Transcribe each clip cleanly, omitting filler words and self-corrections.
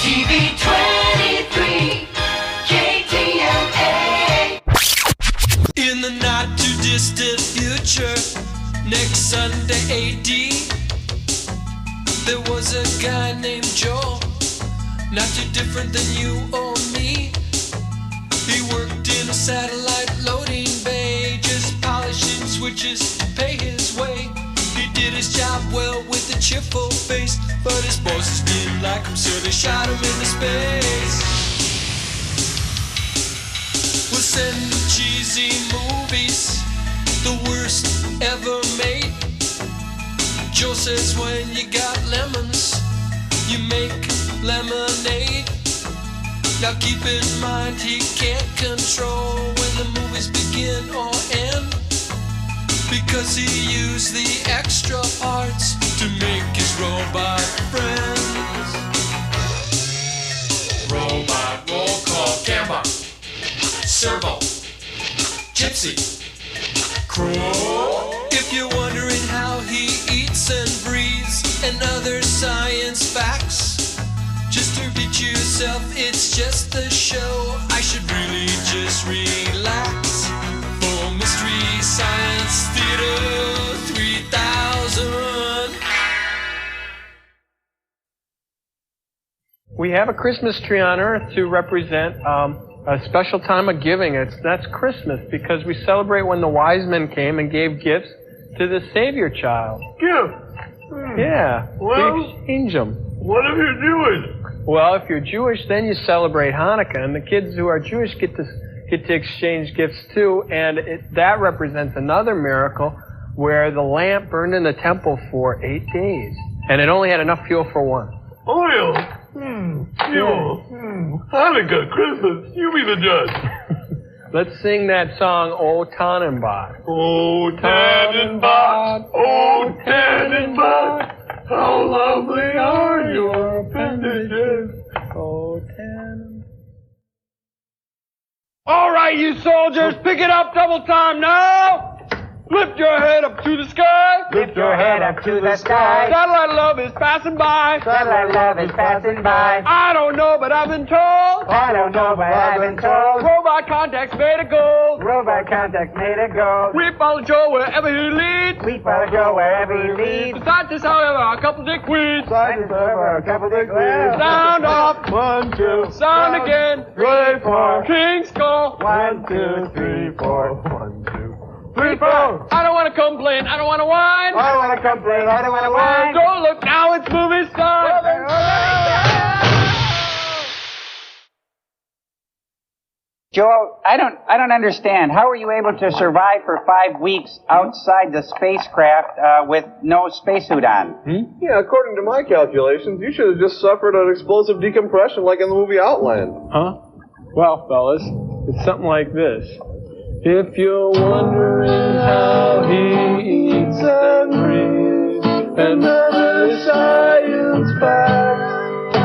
TV 23 KTMA. In the not too distant future, next Sunday AD, there was a guy named Joel, not too different than you or me. He worked in a satellite loading bay, just polishing switches to pay his way. He did his job well with a cheerful face, but his bosses didn't like him, so they shot him into space. We'll send cheesy movies, the worst ever made. Joe says when you got lemons, you make lemonade. Now keep in mind he can't control when the movies begin or end, because he used the extra parts to make his robot friends. Robot roll call, Gamera, Servo, Gypsy, Crow. If you're wondering how he eats and breathes and other science facts, just repeat yourself, it's just a show. I should really just relax. For Mystery Science Theater 3000. We have a Christmas tree on Earth to represent a special time of giving. That's Christmas, because we celebrate when the wise men came and gave gifts to the Savior child. Gifts? Yeah, Well, we exchange them. What if you're Jewish? Well, if you're Jewish, then you celebrate Hanukkah, and the kids who are Jewish get to exchange gifts too, and that represents another miracle where the lamp burned in the temple for 8 days, and it only had enough fuel for one. Oil. Fuel. Hanukkah, Christmas. You be the judge. Let's sing that song, O Tannenbot. Oh, Tannenbot. Oh, Tannenbot. How lovely are your appendages. O Tannenbot. All right, you soldiers, pick it up double time now. Lift your head up to the sky. Lift your head up to the sky. Satellite love is passing by. Satellite love is passing by. I don't know, but I've been told. I don't know, but I've been told. Robot contacts made a goal. Robot contact made a go. We follow Joe wherever he leads. We follow Joe wherever he leads. The scientists, however, are a couple dickweeds. Scientists over a couple of degrees. Sound off. 1, 2. Sound again. 3, 4. King skull. 1, 2, 3, 4. 1, 2. 3, 4. I don't want to complain. I don't want to whine. I don't want to complain. I don't want to whine. Don't look now. It's movie time. Joel, I don't understand. How were you able to survive for 5 weeks outside the spacecraft with no spacesuit on? Yeah, according to my calculations, you should have just suffered an explosive decompression like in the movie Outland. Huh? Well, fellas, it's something like this. If you're wondering how he eats and breathes and other science facts,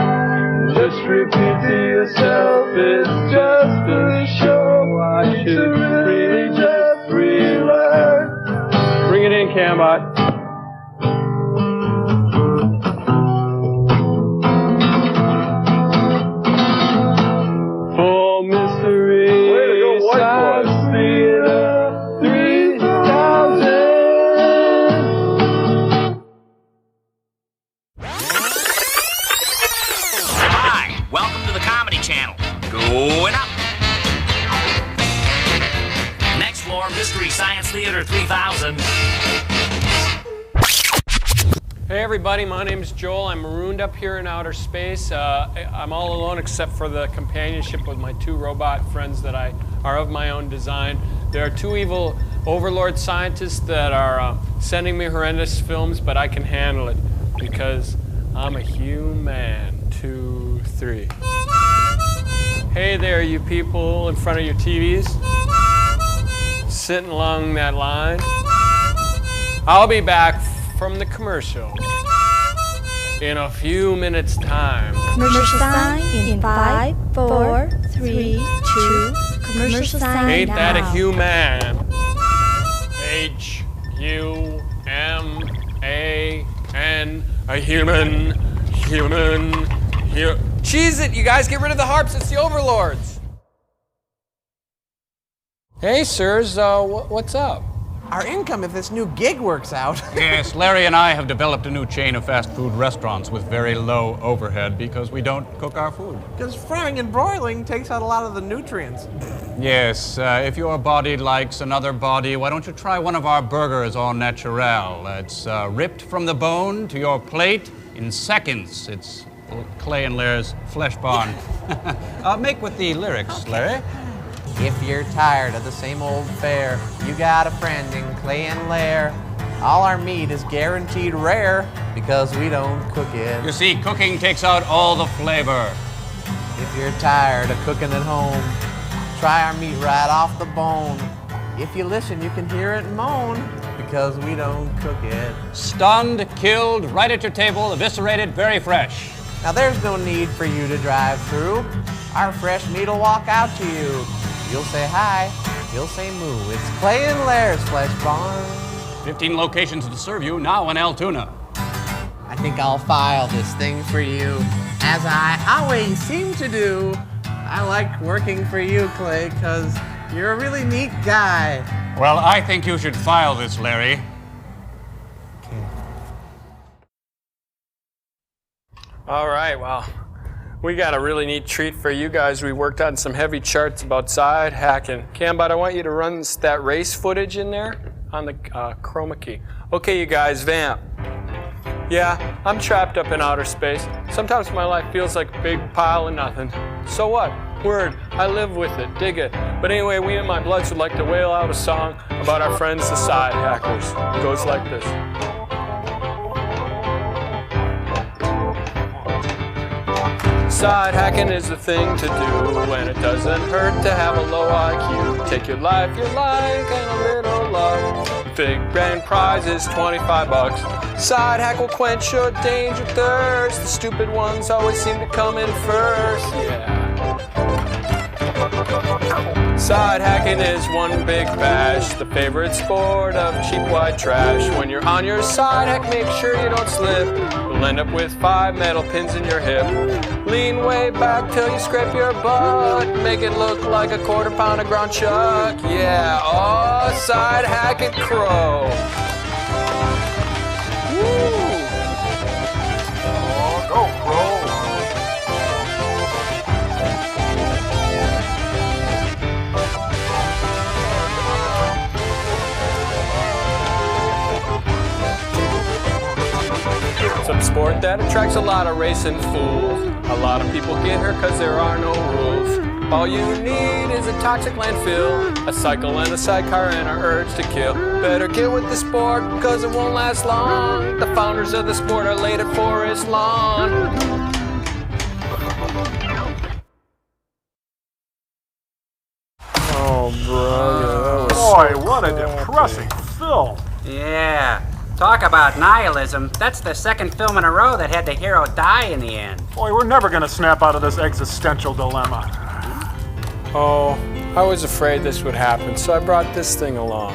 just repeat to yourself, it's just a show. I should really just relax. Bring it in, Cambot. For Mystery Science Theater 3000. Hi, welcome to the Comedy Channel. Going up. Next floor, Mystery Science Theater 3000. Hey everybody, my name's Joel. I'm marooned up here in outer space. I'm all alone except for the companionship with my 2 robot friends that are of my own design. There are 2 evil overlord scientists that are sending me horrendous films, but I can handle it because I'm a human. 2, 3. Hey there, you people in front of your TVs, sitting along that line. I'll be back from the commercial in a few minutes' time. Commercial sign in 5, 4, 3, 2. Commercial sign Ain't now. that a human? H-U-M-A-N, a human, Cheese it, you guys, get rid of the harps, it's the overlords. Hey, sirs, what's up? Our income if this new gig works out. Yes, Larry and I have developed a new chain of fast food restaurants with very low overhead because we don't cook our food. Because frying and broiling takes out a lot of the nutrients. Yes, if your body likes another body, why don't you try one of our burgers au naturel? It's ripped from the bone to your plate in seconds. It's Clay and Lair's flesh bond. Make with the lyrics, Larry. If you're tired of the same old fare, you got a friend in Clay and Lair. All our meat is guaranteed rare because we don't cook it. You see, cooking takes out all the flavor. If you're tired of cooking at home, try our meat right off the bone. If you listen, you can hear it moan because we don't cook it. Stunned, killed, right at your table, eviscerated, very fresh. Now there's no need for you to drive through. Our fresh meat will walk out to you. You'll say hi, you'll say moo. It's Clay and Lair's Flesh Barn. 15 locations to serve you, now in Altoona. I think I'll file this thing for you, as I always seem to do. I like working for you, Clay, because you're a really neat guy. Well, I think you should file this, Larry. All right, well, we got a really neat treat for you guys. We worked on some heavy charts about Sidehackin. Cambot, I want you to run that race footage in there on the chroma key. Okay, you guys, vamp. Yeah, I'm trapped up in outer space. Sometimes my life feels like a big pile of nothing. So what? Word, I live with it, dig it. But anyway, we in My Bloods would like to wail out a song about our friends the Sidehackers. It goes like this. Sidehackin is the thing to do, and it doesn't hurt to have a low IQ. Take your life you like and a little love. Big grand prize is 25 bucks. Sidehack will quench your danger thirst. The stupid ones always seem to come in first. Yeah. Sidehackin is one big bash, the favorite sport of cheap white trash. When you're on your sidehack, make sure you don't slip. You'll end up with 5 metal pins in your hip. Lean way back till you scrape your butt. Make it look like a 1/4 pound of ground chuck. Yeah, oh, Sidehackin crow. Woo! Oh, go, crow. Some sport that attracts a lot of racing fools. A lot of people get hurt cause there are no rules. All you need is a toxic landfill, a cycle and a sidecar and an urge to kill. Better get with the sport cause it won't last long. The founders of the sport are laid at Forest Lawn. Oh, bro. Boy, what a depressing film. Yeah. Talk about nihilism. That's the second film in a row that had the hero die in the end. Boy, we're never gonna snap out of this existential dilemma. Oh, I was afraid this would happen, so I brought this thing along.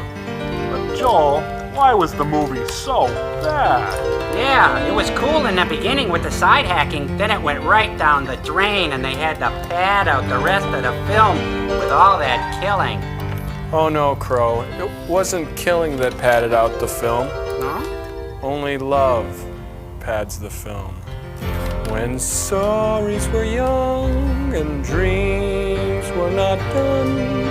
But Joel, why was the movie so bad? Yeah, it was cool in the beginning with the side hacking, then it went right down the drain and they had to pad out the rest of the film with all that killing. Oh no, Crow. It wasn't killing that padded out the film. Huh? Only love pads the film. When stories were young and dreams were not done,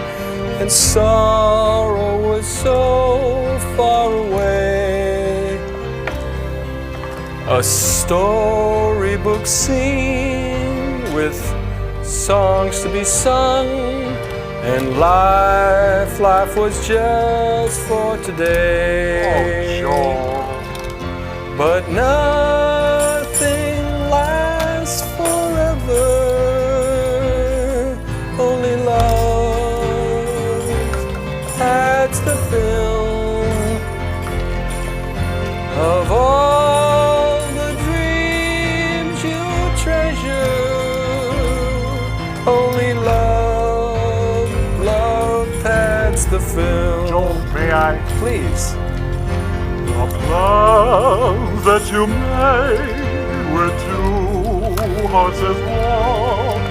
and sorrow was so far away, a storybook scene with songs to be sung, and life was just for today. Oh, Joel. But nothing lasts forever. Only love adds the film of all the dreams you treasure. Only love adds the film. Joel, may I? Please. The plans that you made were too hearts as warm.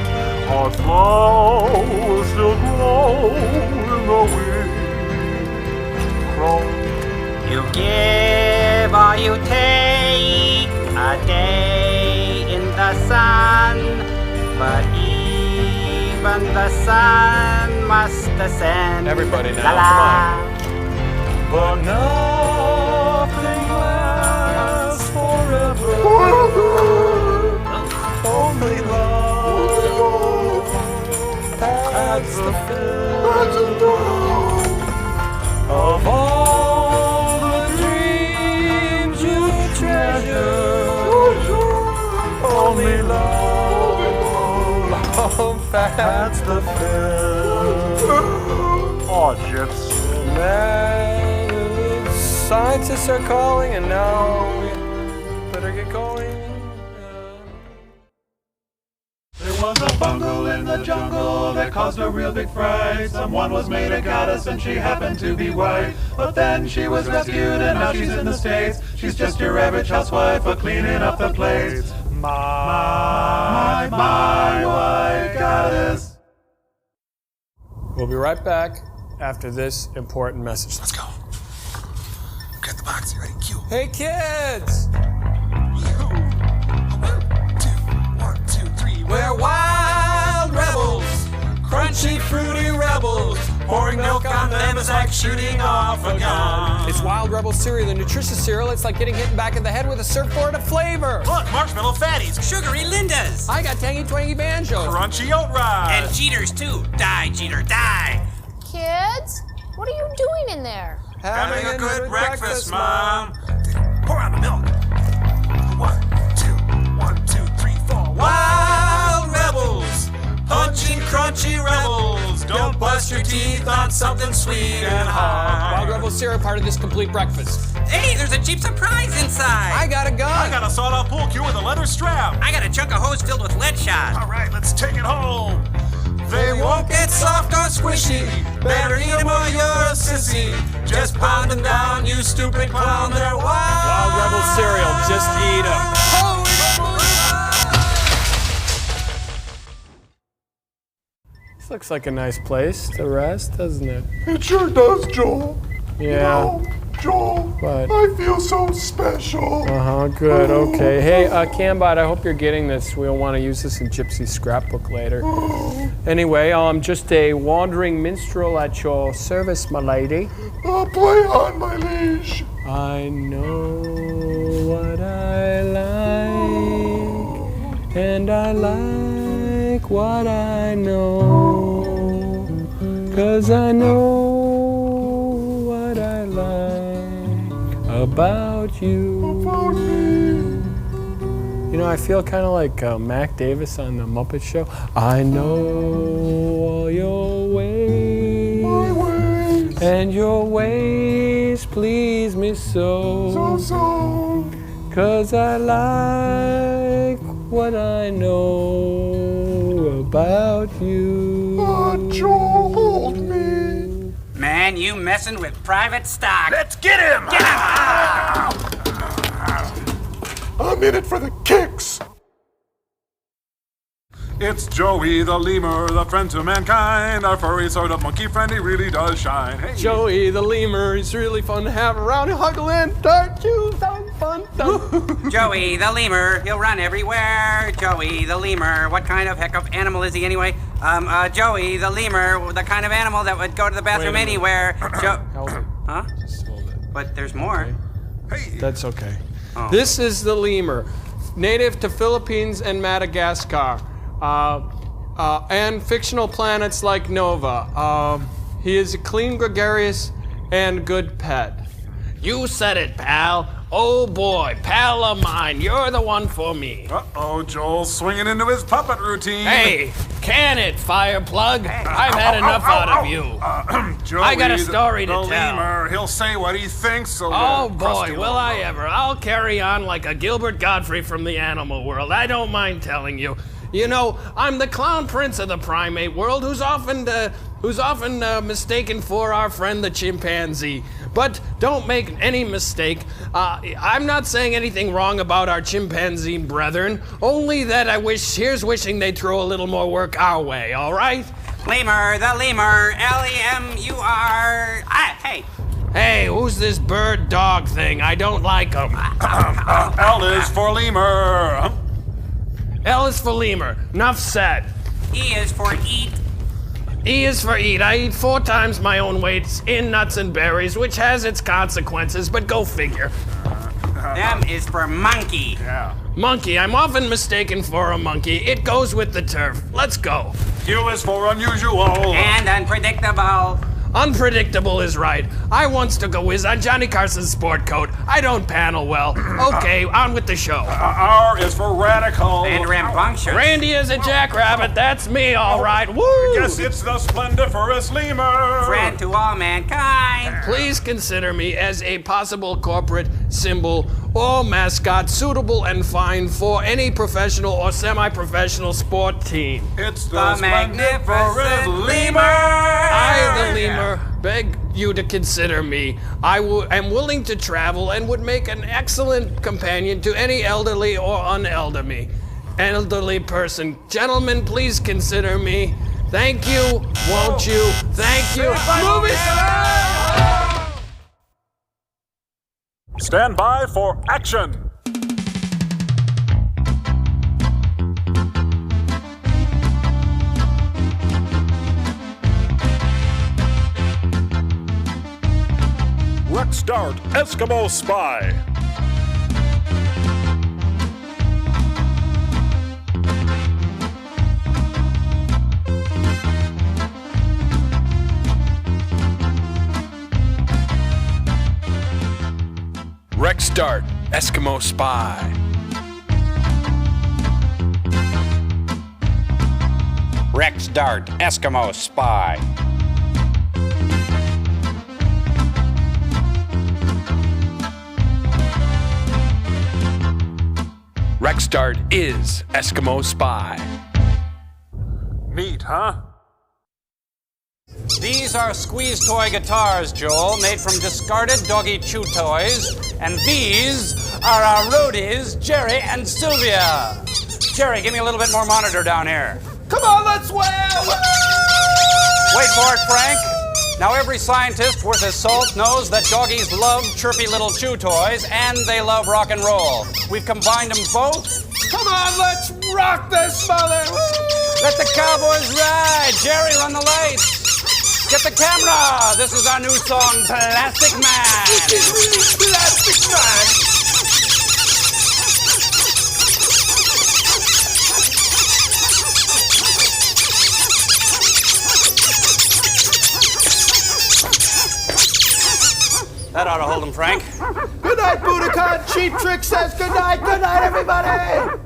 Our flowers still grow in the wind. You give or you take a day in the sun, but even the sun must ascend. Everybody now, La-la. But nothing lasts forever. Only love adds the fill of all the dreams you treasure. Only love adds the fill. Oh, shit. Man, scientists are calling, and now we better get going. There was a bungle in the jungle that caused a real big fright. Someone was made a goddess and she happened to be white. But then she was rescued and now she's in the States. She's just your average housewife for cleaning up the plates. My white goddess. We'll be right back after this important message. Let's go. Get the box, you ready? Cue. Hey kids! 1, 2, 3. We're wild rebels, crunchy, fruity rebels, pouring milk on them is like shooting off a gun. It's Wild Rebel cereal, the nutritious cereal. It's like getting hit in the back of the head with a surfboard of flavor. Look, marshmallow fatties, sugary Lindas, I got tangy twangy banjo. crunchy oat rye, And cheaters too. Die, cheater, die. Kids, what are you doing in there? having a good breakfast, Mom. Pour on the milk. 1, 2, 3, 4. Wild rebels, punching crunchy rebels. Don't bust your teeth on something sweet and hard. Wild Rebel cereal, part of this complete breakfast. Hey, there's a cheap surprise inside. I got a gun. I got a sawed-off pool cue with a leather strap. I got a chunk of hose filled with lead shot. All right, let's take it home. They won't get soft or squishy. Better eat 'em or you're a sissy. Just pound them down, you stupid clown. They're Wild Rebel cereal, just eat 'em. This looks like a nice place to rest, doesn't it? It sure does, Joel. Yeah. You know, Joel, What? I feel so special. Good, okay. Hey, Cambot, I hope you're getting this. We'll want to use this in Gypsy's scrapbook later. Anyway, I'm just a wandering minstrel at your service, my lady. Play on, my liege. I know what I like, and I like what I know, 'cause I know what I like about you. About me. You know, I feel kind of like Mac Davis on the Muppet Show. I know all your ways, My ways. and your ways please me so. So. 'Cause I like what I know about you. Joel, hold me. Man, you messing with private stock. Let's get him! Get him! I'm in it for the kicks. It's Joey the lemur, the friend to mankind. Our furry sort of monkey friend, he really does shine. Hey. Joey the lemur, he's really fun to have around. Huggle and dart you, fun. Joey the lemur, he'll run everywhere. Joey the lemur, what kind of heck of animal is he anyway? Joey the lemur, the kind of animal that would go to the bathroom Wait a minute. anywhere. Hold it. Huh? Just hold it. But there's more. Hey. That's okay. Oh. This is the lemur, native to Philippines and Madagascar, and fictional planets like Nova. He is a clean, gregarious, and good pet. You said it, pal. Oh boy, pal of mine, you're the one for me. Uh-oh, Joel's swinging into his puppet routine. Hey, can it, Fireplug? I've had enough out of you. Joey, I got a story to the tell. lemur, he'll say what he thinks, so Oh boy, will I ever. I'll carry on like a Gilbert Godfrey from the animal world. I don't mind telling you. You know, I'm the clown prince of the primate world who's often mistaken for our friend the chimpanzee. But don't make any mistake, I'm not saying anything wrong about our chimpanzee brethren, only that here's wishing they'd throw a little more work our way, all right? Lemur, the lemur, Lemur. Hey. Hey, who's this bird dog thing? I don't like him. L is for lemur. L is for lemur. Enough said. E is for eat. E is for eat. I eat 4 times my own weight in nuts and berries, which has its consequences, but go figure. M is for monkey. Yeah. Monkey. I'm often mistaken for a monkey. It goes with the turf. Let's go. Q is for unusual. And unpredictable. Unpredictable is right. I once took a whiz on Johnny Carson's sport coat. I don't panel well. Okay, on with the show. R is for radical. And rambunctious. Randy is a jackrabbit. That's me, all right. Woo! Yes, it's the splendiferous lemur. Friend to all mankind. Please consider me as a possible corporate symbol or mascot suitable and fine for any professional or semi-professional sport team. It's the magnificent lemur. I, the lemur, beg you to consider me. I am willing to travel and would make an excellent companion to any elderly or elderly person. Gentlemen, please consider me. Thank you, won't you? Thank you. Movie star! Stand by for action. Let's start Eskimo Spy. Rec start, Eskimo Spy. Rec start, Eskimo Spy. Rec start is Eskimo Spy. Neat, huh? These are squeeze toy guitars, Joel, made from discarded doggy chew toys. And these are our roadies, Jerry and Sylvia. Jerry, give me a little bit more monitor down here. Come on, let's wail! Wait for it, Frank. Now, every scientist worth his salt knows that doggies love chirpy little chew toys and they love rock and roll. We've combined them both. Come on, let's rock this mother! Let the cowboys ride. Jerry, run the lights. Get the camera! This is our new song, Plastic Man! Plastic Man! That ought to hold him, Frank. Good night, Budokan. Cheap Trick says good night. Good night, everybody!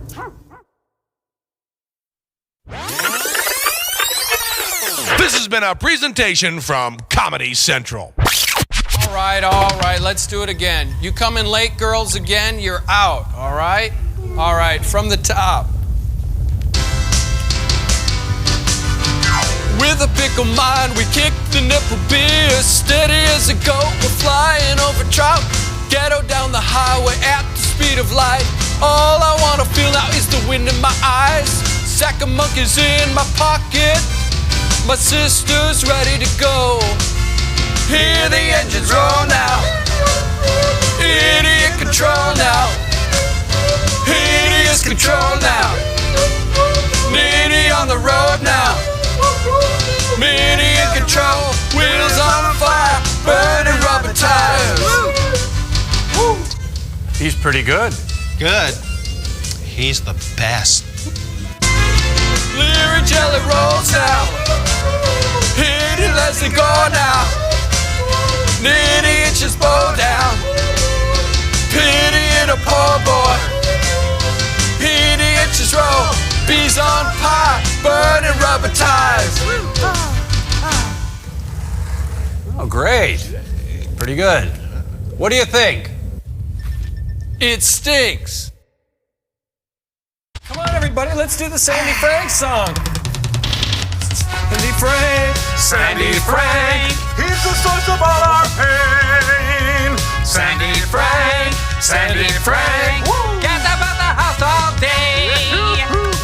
This has been a presentation from Comedy Central. All right, let's do it again. You come in late, girls, again, you're out, all right? All right, from the top. With a pickle mind, we kick the nipple beer. Steady as a goat, we're flying over trout. Ghetto down the highway at the speed of light. All I wanna feel now is the wind in my eyes. Sack of monkeys in my pocket. My sister's ready to go. Hear the engines roll now. Idiot control now. Hideous control now. Nitty on the road now. Idiot control. Wheels on fire. Burning rubber tires. He's pretty good. Good. He's the best. Leary jelly rolls now. Hit it, let's go now. Nitty inches bow down. Pity in a poor boy. Pity inches roll. Bees on fire. Burning rubber tires. Oh, great. Pretty good. What do you think? It stinks. Come on, everybody. everybody, let's do the Sandy Frank song. Sandy Frank, Sandy Frank, he's the source of all our pain. Sandy Frank, Sandy Frank, get about the house all day.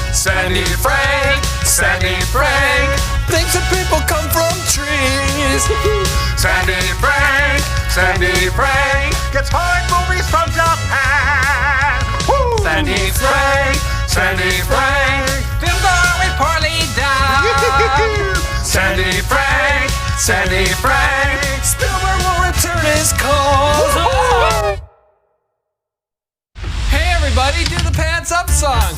Sandy Frank, Sandy Frank, thinks that people come from trees. Sandy Frank, Sandy Frank, gets horror movies from Japan. Sandy Frank, Sandy Frank, films are always poorly done. Sandy Frank, Sandy Frank, Spielberg will return his calls. Hey everybody, do the Pants Up song.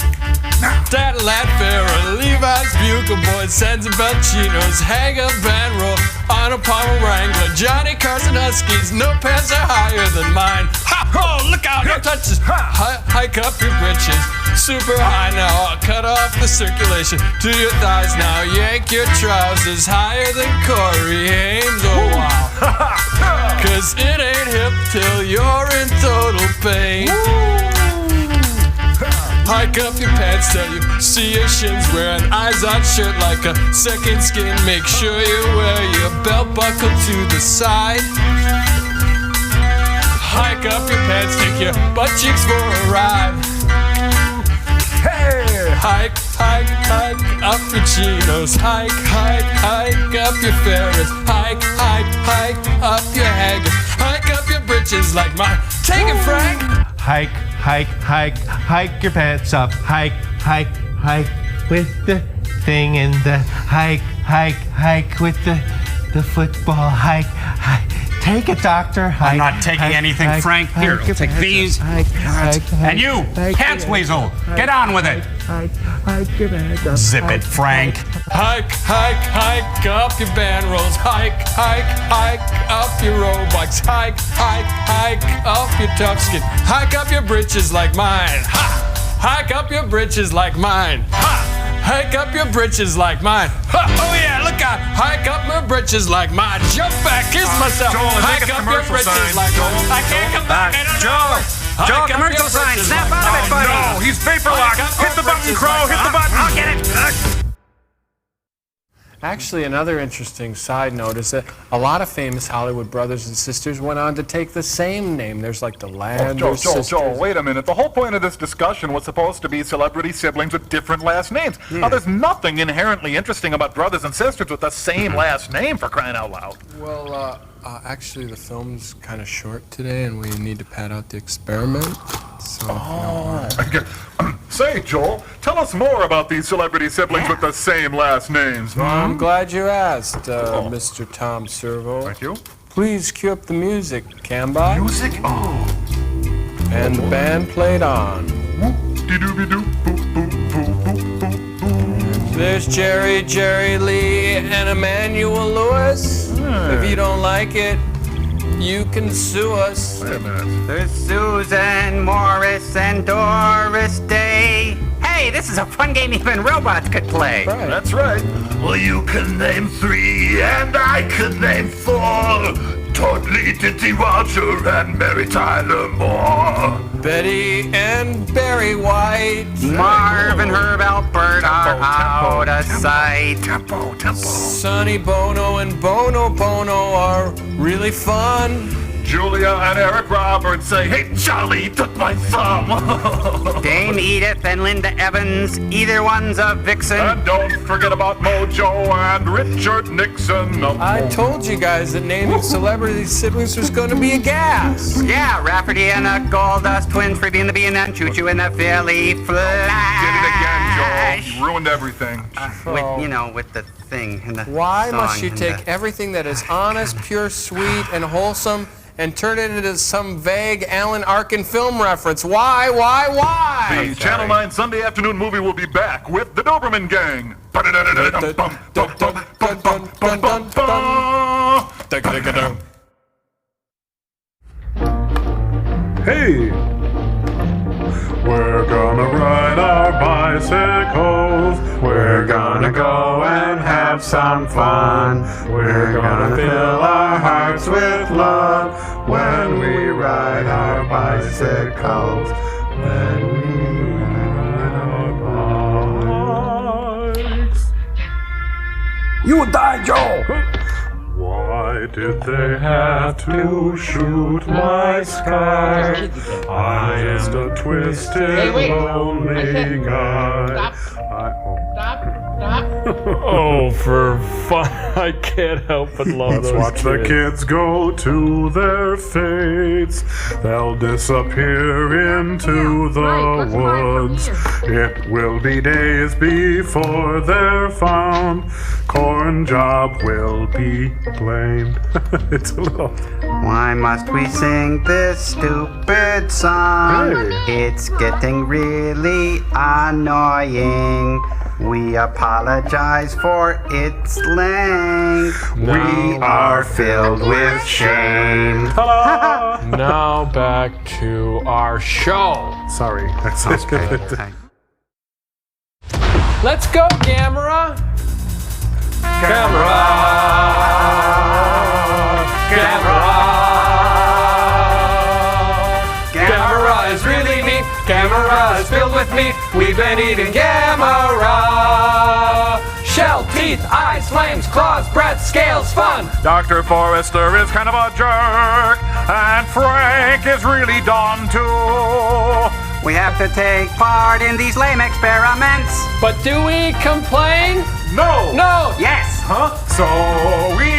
Cadillac Farrah, Levi's Bugle Boys, Sands and Belchinos, hang up and roll on a Palmer Wrangler, Johnny Carson Huskies, no pants are higher than mine. Ha! Oh, look out, no touches. Hike up your britches, super high now, I'll cut off the circulation to your thighs now, yank your trousers higher than Corey Haim. Oh wow, cause it ain't hip till you're in total pain. Hike up your pants till you see your shins. Wear an eyes-out shirt like a second skin. Make sure you wear your belt buckle to the side. Hike up your pants, take your butt cheeks for a ride. Hey! Hike, hike, hike up your chinos. Hike, hike, hike up your Ferris. Hike, hike, hike up your haggis. Hike up your britches like mine. Take it, Frank! Hike, hike, hike, hike your pants up. Hike, hike, hike with the thing in the hike, hike, hike with the football. Hike, hike. Take it, doctor. Hike, I'm not taking anything, hike, Frank. Here, hike, take these. Hike, hike, and you, Pants Weasel, get on with it. Hike, hike your pants up. Zip it, Frank. Hike, hike, hike up your band rolls. Hike, hike, hike up your road bikes. Hike, hike, hike up your tough skin. Hike up your britches like mine. Ha! Hike up your britches like mine. Ha! Hike up your britches like mine. Ha! Oh yeah, look out! Hike up my britches like mine. Jump back, kiss myself. Joel, Hike up your britches like mine. I can't come back. Joel, commercial sign. Snap out of it, buddy. No, he's vapor locked. Hit the button, Crow. Hit the button. I'll get it. Actually, another interesting side note is that a lot of famous Hollywood brothers and sisters went on to take the same name. There's like the Landers sisters. Joel, wait a minute. The whole point of this discussion was supposed to be celebrity siblings with different last names. Now, there's nothing inherently interesting about brothers and sisters with the same last name, for crying out loud. Well, actually, the film's kind of short today, and we need to pad out the experiment. So, Say, Joel, tell us more about these celebrity siblings with the same last names. I'm glad you asked, Mr. Tom Servo. Thank you. Please cue up the music, Cambot. Music? Oh. And the band played on. There's Jerry Lee, and Emmanuel Lewis. If you don't like it, you can sue us. Wait a minute. There's Susan, Morris, and Doris Day. Hey, this is a fun game even robots could play. Right. That's right. Well, you can name 3 and I can name 4. Totally Diddy Roger and Mary Tyler Moore. Betty and Barry White. Marv and Herb Alpert are out of sight. Tempo. Sonny Bono and Bono are really fun. Julia and Eric Roberts say, "Hey, Charlie took my thumb." Dame Edith and Linda Evans, either one's a vixen. And don't forget about Mojo and Richard Nixon. I told you guys that naming celebrity siblings was going to be a gas. Yeah, Rafferty and the Goldust twins, Freebie and the Bee and then Choo Choo and the Philly Flash. Did it again, Joel. Ruined everything. With the thing and the Why song must you and take everything that is honest, pure, sweet, and wholesome and turn it into some vague Alan Arkin film reference? Why? The Channel 9 Sunday afternoon movie will be back with the Doberman Gang. Hey! We're gonna ride our bicycles. We're gonna go and have some fun. We're gonna fill our hearts with love when we ride our bicycles. When we ride our You die, Joe! Why did they have to shoot my sky? I'm just a twisted, lonely guy. Oh, for fun. I can't help but love Let's those watch the kids go to their fates. They'll disappear into the woods. It will be days before they're found. Cornjob will be blamed. It's a little... Why must we sing this stupid song? It's getting really annoying. We apologize for its length. We are filled with shame. Now back to our show. Sorry, that sounds good. Let's go, Gamera. Gamera. Gamera is really neat. Gamera is filled with meat. We've been eating Gamera. Shell, teeth, eyes, flames, claws, breath, scales, fun. Dr. Forrester is kind of a jerk, and Frank is really dumb too. We have to take part in these lame experiments. But do we complain? No. No. Yes. Huh? So we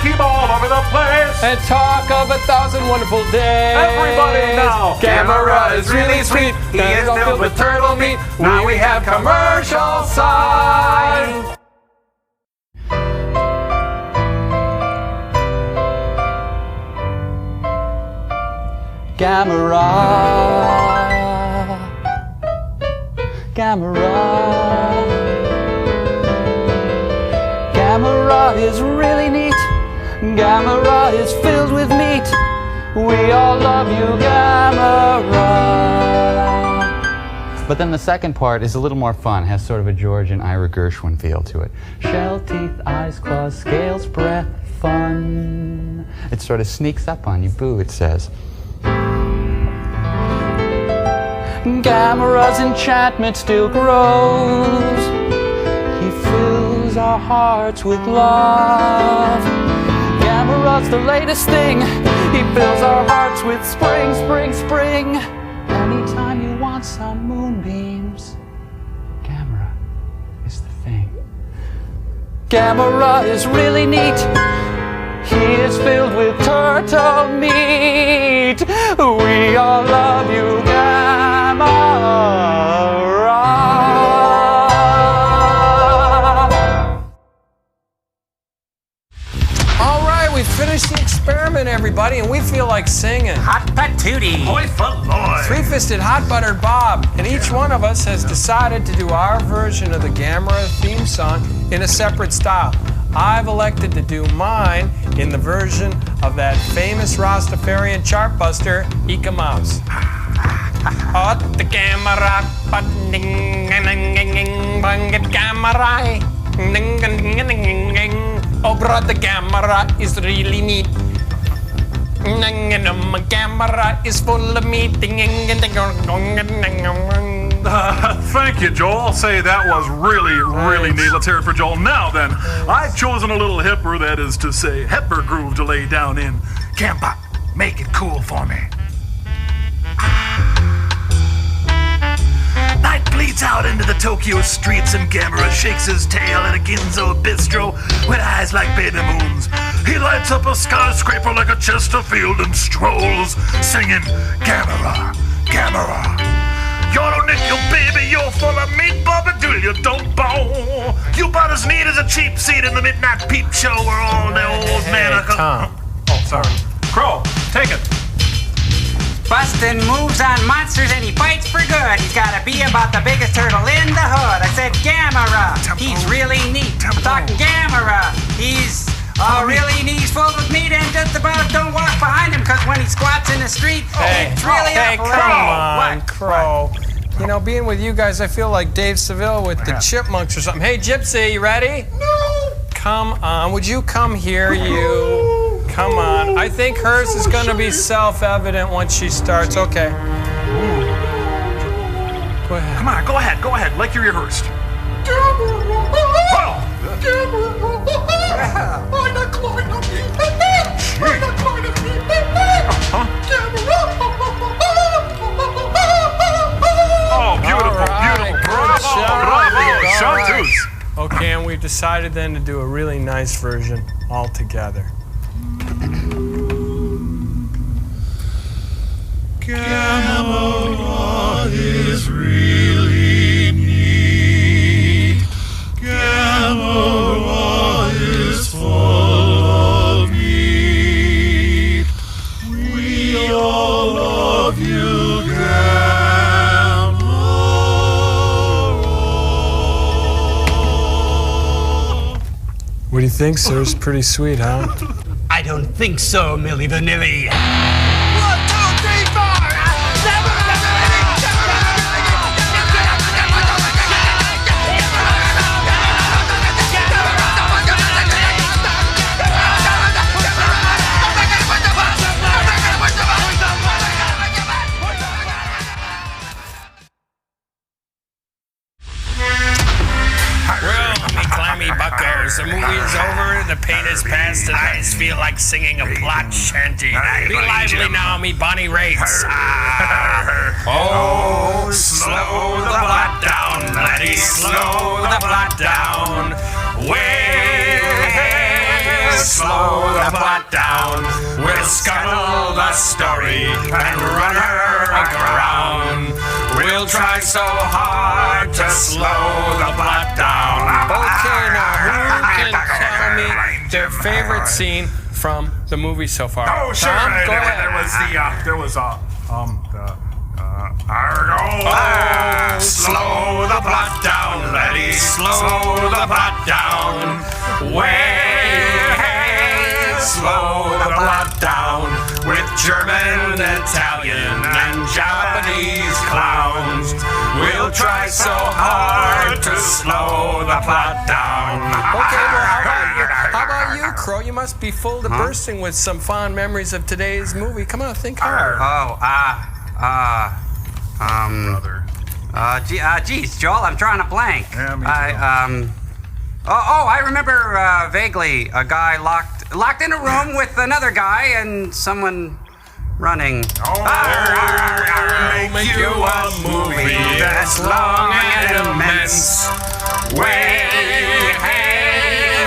keep all over the place and talk of 1,000 wonderful days. Everybody now. Gamera is really sweet. He is filled with turtle meat. Now we have commercial sign. Gamera. Gamera. Gamera is really neat. Gamera is filled with meat. We all love you, Gamera. But then the second part is a little more fun, has sort of a George and Ira Gershwin feel to it. Shell, teeth, eyes, claws, scales, breath, fun. It sort of sneaks up on you. Boo, it says. Gamera's enchantment still grows. He fills our hearts with love. Gamera's the latest thing. He fills our hearts with spring, spring, spring. Anytime you want some moonbeams, Gamera is the thing. Gamera is really neat. He is filled with turtle meat. We all love you, Gamera. All right, we finished the experiment, everybody, and we feel like singing. Hot patootie. Hoi faloy. Three-fisted hot buttered Bob, and each one of us has decided to do our version of the Gamera theme song in a separate style. I've elected to do mine in the version of that famous Rastafarian chartbuster, Ika Mouse. Oh, the Gamera, oh, brother, Gamera is really neat. Gamera is full of meat. Thank you, Joel. I'll say that was really neat. Let's hear it for Joel. Now then, I've chosen a little hipper, that is to say, hipper groove to lay down in. Campa, make it cool for me. Night bleeds out into the Tokyo streets and Gamera shakes his tail at a Ginzo bistro with eyes like baby moons. He lights up a skyscraper like a Chesterfield and strolls, singing, Gamera, Gamera. You're a nickel, baby, you're full of meat, Bubba, do you don't bow. You about as neat as a cheap seat in the midnight peep show where all the old men are... Tom. Oh, sorry. Crow, take it. Bustin' moves on monsters and he fights for good. He's gotta be about the biggest turtle in the hood. I said Gamera. He's really neat. I'm talking Gamera. He's really neat. He's full with meat and just about don't walk behind him, cause when he squats in the street, it's really Hey, up. come on, Crow. You know, being with you guys, I feel like Dave Seville with the Chipmunks or something. Hey, Gypsy, you ready? No. Come on, would you come here, you? Come on. I think hers is going to be self-evident once she starts. Okay. Go ahead. Come on, go ahead, like you rehearsed. Well, Oh, beautiful, beautiful. Bravo, Chanteuse. Okay, and we've decided then to do a really nice version all together. Gamera is really neat. Gamera is full of meat. We all love you, Gamera. What do you think, sir? It's pretty sweet, huh? I don't think so, Milli Vanilli. The movie is over, the pain is past, and I just feel like singing a plot shanty. Be lively now, me bonny rates. Oh, slow the plot down, laddie, slow the plot down. Way, slow the plot down. We'll scuttle the story and run her aground. We'll try so hard to slow the plot down. Okay, now who can tell me their favorite scene from the movie so far? Oh, sure. Tom, go ahead. Oh, slow the plot down, laddie, slow the plot down. Way, slow the plot down. With German, Italian, and Japanese clowns, we'll try so hard to slow the plot down. Okay, well, how about you, Crow? You must be full to bursting with some fond memories of today's movie. Come on, think hard. Geez, Joel, I'm drawing a blank. Yeah, me too. I remember vaguely a guy locked in a room with another guy and someone running. Make you a movie that's long and immense. Way,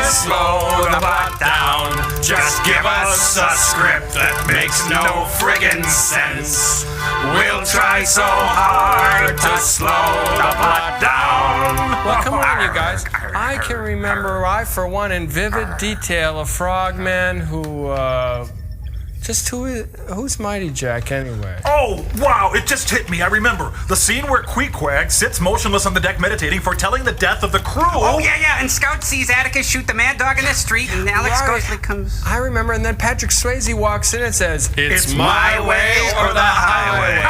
slow the plot down. Just give us a script that makes no friggin' sense. We'll try so hard to slow the plot down. Well, come on, you guys. I can remember, for one, in vivid detail, a frogman who, who's Mighty Jack anyway? Oh, wow, it just hit me. I remember. The scene where Queequeg sits motionless on the deck meditating, foretelling the death of the crew. Oh, yeah, and Scout sees Atticus shoot the mad dog in the street, and Alex Ghostly comes... I remember, and then Patrick Swayze walks in and says, "It's my way or the highway."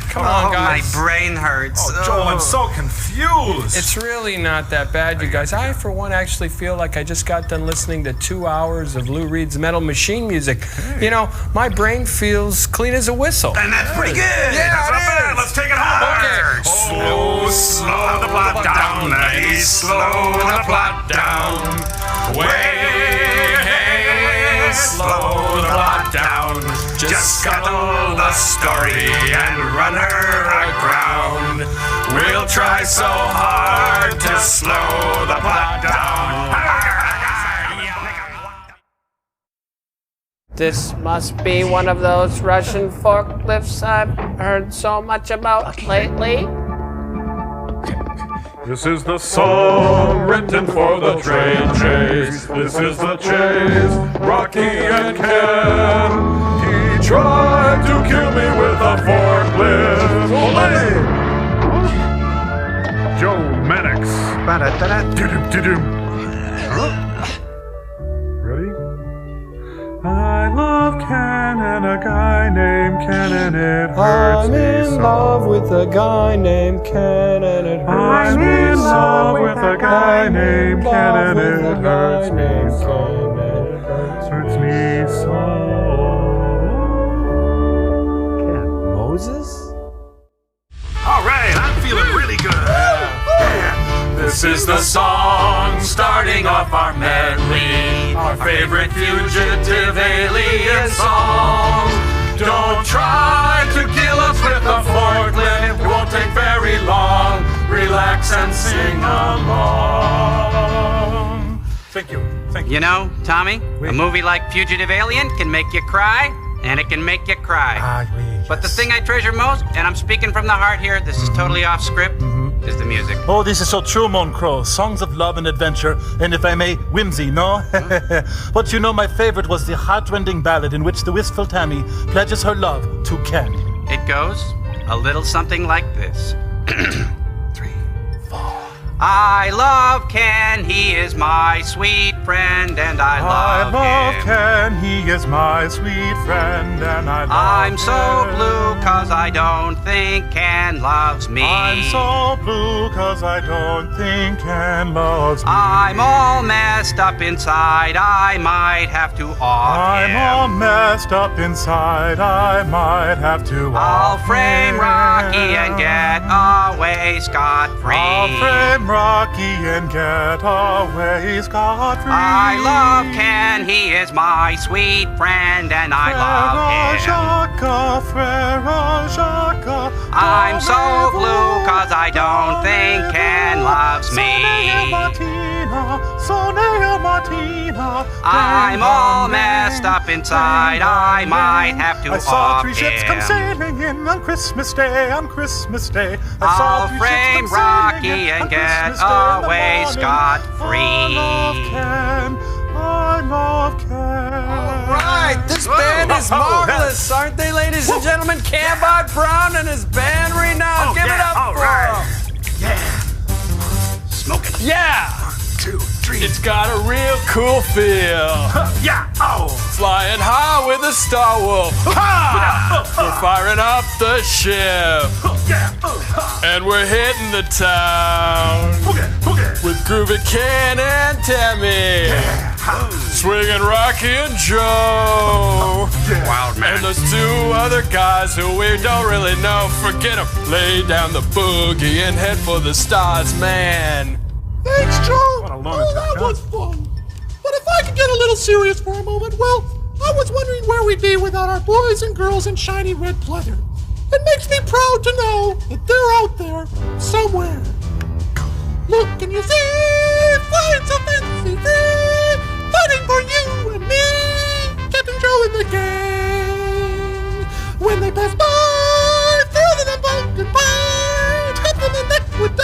Come on, guys. My brain hurts. Oh, Joel, I'm so confused. It's really not that bad, you guys. I, for one, actually feel like I just got done listening to 2 hours of Lou Reed's Metal Machine music. Hey. You know, my brain feels clean as a whistle. And that's pretty good. Yeah, that's not bad. Let's take it home. Okay. Slow the plot down, laddie. Slow the plot down. Slow the plot down. Just scuttle the story and run her aground. We'll try so hard to slow the plot down. This must be one of those Russian forklifts I've heard so much about lately. This is the song written for the train chase. This is the chase, Rocky and Ken. He tried to kill me with a forklift. Olay! Joe Mannix. Ready? I love Ken and a guy named Ken and it hurts me so. I'm in love with a guy named Ken and it hurts me so. I'm in love with a guy named Ken and it hurts me so. Hurts me so. Ken Moses? All right, I'm feeling really good. Yeah. This This is the song starting off our medley, our favorite fugitive alien song. Don't try to kill us with a forklift, it won't take very long. Relax and sing along. Thank you. You know, Tommy, a movie like Fugitive Alien can make you cry, and it can make you cry. But the thing I treasure most, and I'm speaking from the heart here, this is totally off script, is the music. Oh, this is so true, mon crow. Songs of love and adventure, and if I may, whimsy, no? But you know, my favorite was the heartrending ballad in which the wistful Tammy pledges her love to Ken. It goes a little something like this. 3, 4. I love Ken, he is my sweet friend, and I love him. Ken, he is my sweet friend, and I love I'm so blue 'cause I don't think Ken loves me. I'm so blue 'cause I don't think Ken loves me. I'm all messed up inside, I might have to off I'm him. all messed up inside, I might have to I'll off frame him. Rocky and get away scot-free. I'll frame Rocky and get away scot-free. I love Ken, he is my sweet friend, and I love him. I'm so blue 'cause I don't think Ken loves me. I'm all messed up inside, I might have to I saw off 3 ships come him. sailing in on Christmas Day, on Christmas Day. I'll frame Rocky and get away scot-free. I love Ken. Right, this band is marvelous, aren't they, ladies and gentlemen? Cambot Brown and his band renowned. Give it up for him. Yeah. Smoke it. Yeah. 2, 3. It's got a real cool feel. Yeah. Oh. Flying high with a Star Wolf. Ha! We're firing up the ship. And we're hitting the town. With groovy Ken and Tammy. Swinging Rocky and Joe. Wild man. And those 2 other guys who we don't really know. Forget them. Lay down the boogie and head for the stars, man. Thanks, Joe. What a Oh, lunatic, that huh? was fun. But if I could get a little serious for a moment, well, I was wondering where we'd be without our boys and girls in shiny red pleather. It makes me proud to know that they're out there somewhere. Look, can you see? Flying so fancy free, fighting for you and me, Captain Joe and the gang. When they pass by, through the pumpkin pie, tap them and neck would die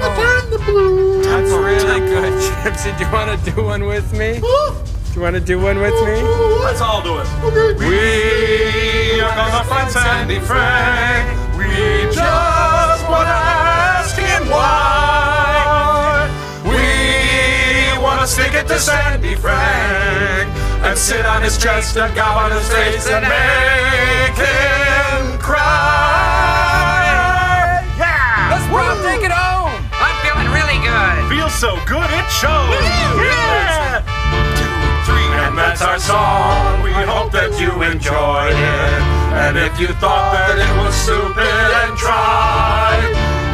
to turn the blue. That's really good, Gypsy. Do you want to do one with me? Huh? Do you want to do one with me? Let's all do it. Okay. We are gonna find Sandy Frank. We just wanna ask him why. We wanna stick it to Sandy Frank and sit on his chest and gob on his face and make him cry. Yeah! Let's Rob take it home. I'm feeling really good. Feels so good it shows. Yeah! 2, 3, and that's our song. We hope that you enjoyed it. And if you thought that it was stupid and dry,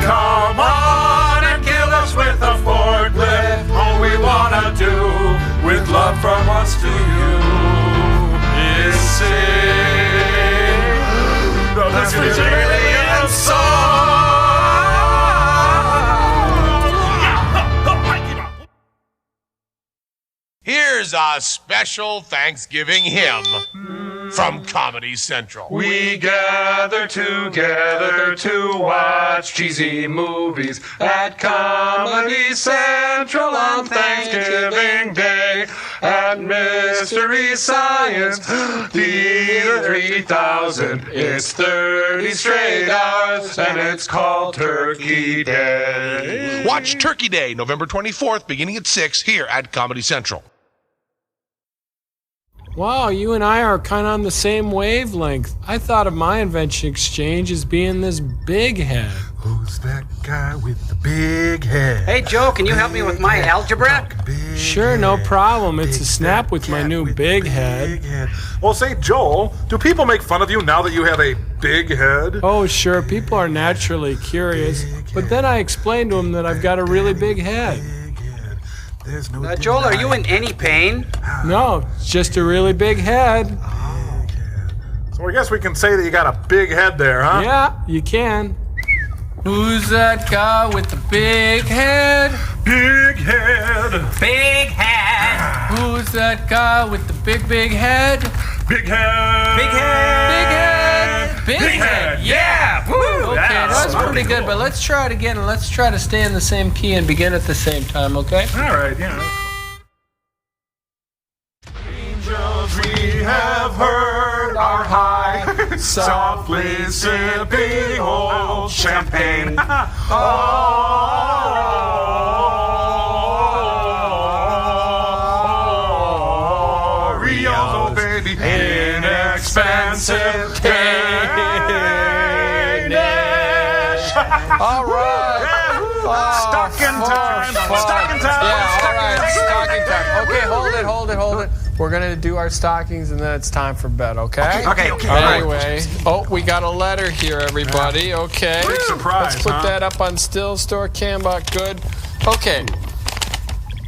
come on and kill us with a forklift. All we wanna do, with love from us to you, is sing the Brazilian song. Here's a special Thanksgiving hymn from Comedy Central. We gather together to watch cheesy movies at Comedy Central on Thanksgiving Day. At Mystery Science Theater 3000, it's 30 straight hours and it's called Turkey Day. Watch Turkey Day, November 24th, beginning at 6 here at Comedy Central. Wow, you and I are kind of on the same wavelength. I thought of my invention exchange as being this big head. Who's that guy with the big head? Hey, Joe, can you help me with my algebra? Sure, no problem. It's a snap with my new big head. Well, say, Joel, do people make fun of you now that you have a big head? Oh, sure. People are naturally curious. But then I explained to them that I've got a really big head. Joel, are you in any pain? No, it's just a really big head. So I guess we can say that you got a big head there, huh? Yeah, you can. Who's that guy with the big head? Big head. Big head. Who's that guy with the big head? Big head. Big head. Big head. Big head. Yeah. Woo. Okay, that's pretty good, but let's try it again and let's try to stay in the same key and begin at the same time, okay? All right, yeah. Angels we have heard are high, softly sipping old champagne. Oreos, oh baby, inexpensive Danish. All right. Stocking time. Stocking time. Yeah, all right. Stocking time. Okay, hold it. We're going to do our stockings, and then it's time for bed, okay? Okay. Anyway, we got a letter here, everybody, okay? Big surprise, Let's put that up on Still Store, Cambot, good. Okay.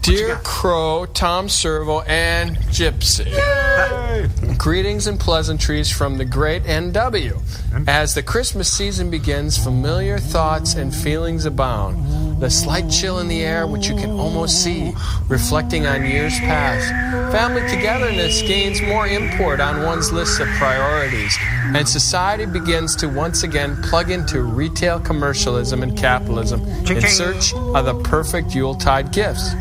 Dear Crow, Tom Servo, and Gypsy. Yay! Greetings and pleasantries from the great NW. As the Christmas season begins, familiar thoughts and feelings abound. The slight chill in the air, which you can almost see, reflecting on years past. Family togetherness gains more import on one's list of priorities, and society begins to once again plug into retail commercialism and capitalism in search of the perfect Yuletide gifts.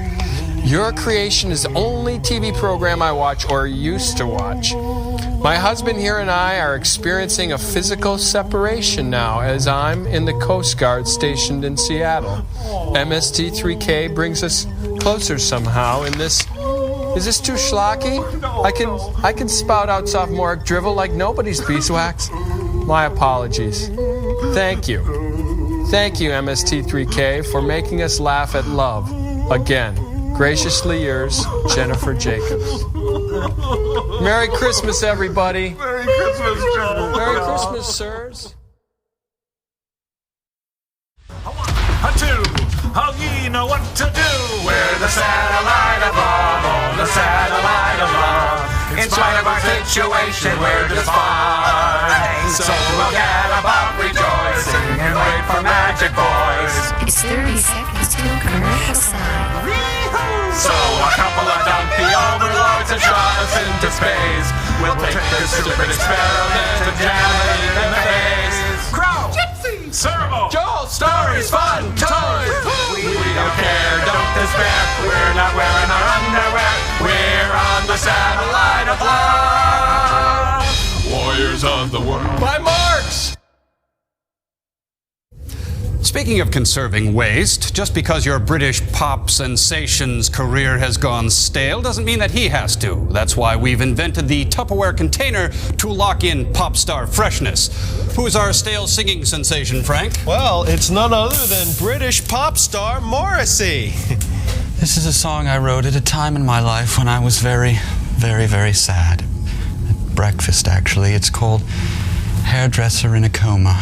Your Creation is the only TV program I watch or used to watch. My husband here and I are experiencing a physical separation now as I'm in the Coast Guard stationed in Seattle. MST3k brings us closer somehow in this... Is this too schlocky? I can spout out sophomoric drivel like nobody's beeswax. My apologies. Thank you. Thank you, MST3k, for making us laugh at love. Again. Graciously yours, Jennifer Jacobs. Merry Christmas, everybody. Merry Christmas, Joe. Merry Christmas, sirs. Two, how ye know what to do? We're the satellite of love, oh, the satellite of love. In spite of our situation, we're just fine. So we'll get about rejoicing and wait for magic boys. It's 30 seconds to a commercial sign. So a couple of dumpy overlords have shot us into space. We'll take this stupid experiment and jam it in the face. Crow, Gypsy, Servo, Joel, stories, fun, toys. We don't care, don't despair. We're not wearing our underwear. We're on the satellite of love. Warriors of the world. By Marx! Speaking of conserving waste, just because your British pop sensation's career has gone stale doesn't mean that he has to. That's why we've invented the Tupperware container to lock in pop star freshness. Who's our stale singing sensation, Frank? Well, it's none other than British pop star Morrissey. This is a song I wrote at a time in my life when I was very, very, very sad. At breakfast, actually. It's called Hairdresser in a Coma.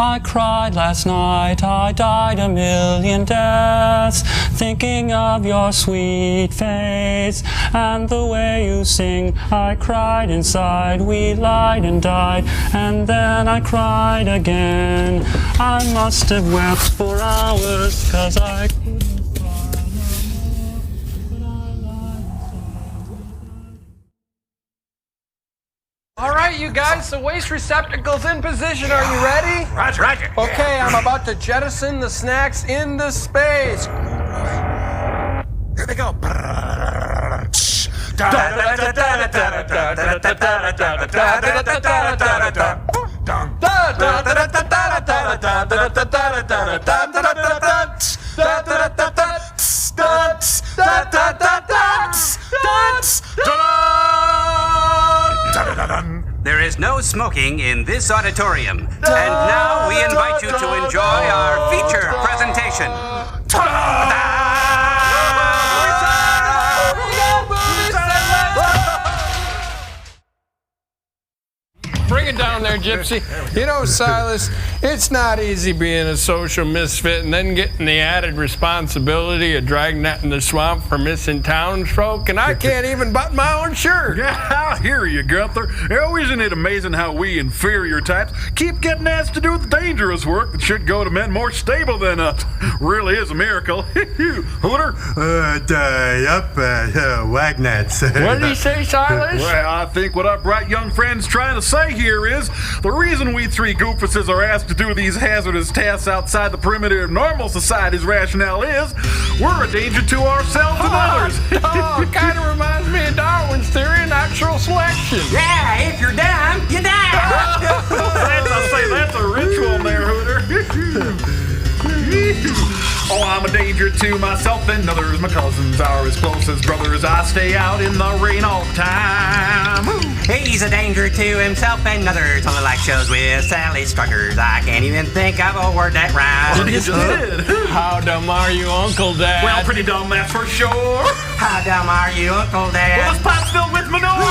I cried last night, I died a million deaths, thinking of your sweet face and the way you sing. I cried inside, we lied and died, and then I cried again. I must have wept for hours, 'cause I couldn't find no All right, you guys, the waste receptacle's in position. Are you ready? Roger, roger. Okay, I'm about to jettison the snacks into space. Here they go. There is no smoking in this auditorium. And now we invite you to destination. Bring it down there, Gypsy. You know, Silas, it's not easy being a social misfit and then getting the added responsibility of dragnet in the swamp for missing townsfolk, and I can't even button my own shirt. Yeah, I hear you, Gunther. Oh, isn't it amazing how we inferior types keep getting asked to do the dangerous work that should go to men more stable than us? Really is a miracle. Hooter? Wagnats. What did he say, Silas? Well, I think what our bright young friend's trying to say here is the reason we three goofuses are asked to do these hazardous tasks outside the perimeter of normal society's rationale is we're a danger to ourselves and others. Oh, kind of reminds me of Darwin's theory of natural selection. Yeah, if you're dumb, you die. That's a ritual there, Hooter. Oh, I'm a danger to myself and others. My cousins are as close as brothers. I stay out in the rain all the time. He's a danger to himself and others. On the live shows with Sally Struggers. I can't even think of a word that rhymes. You just did. How dumb are you, Uncle Dad? Well, pretty dumb, that's for sure. How dumb are you, Uncle Dad? Well, this pot's filled with manure.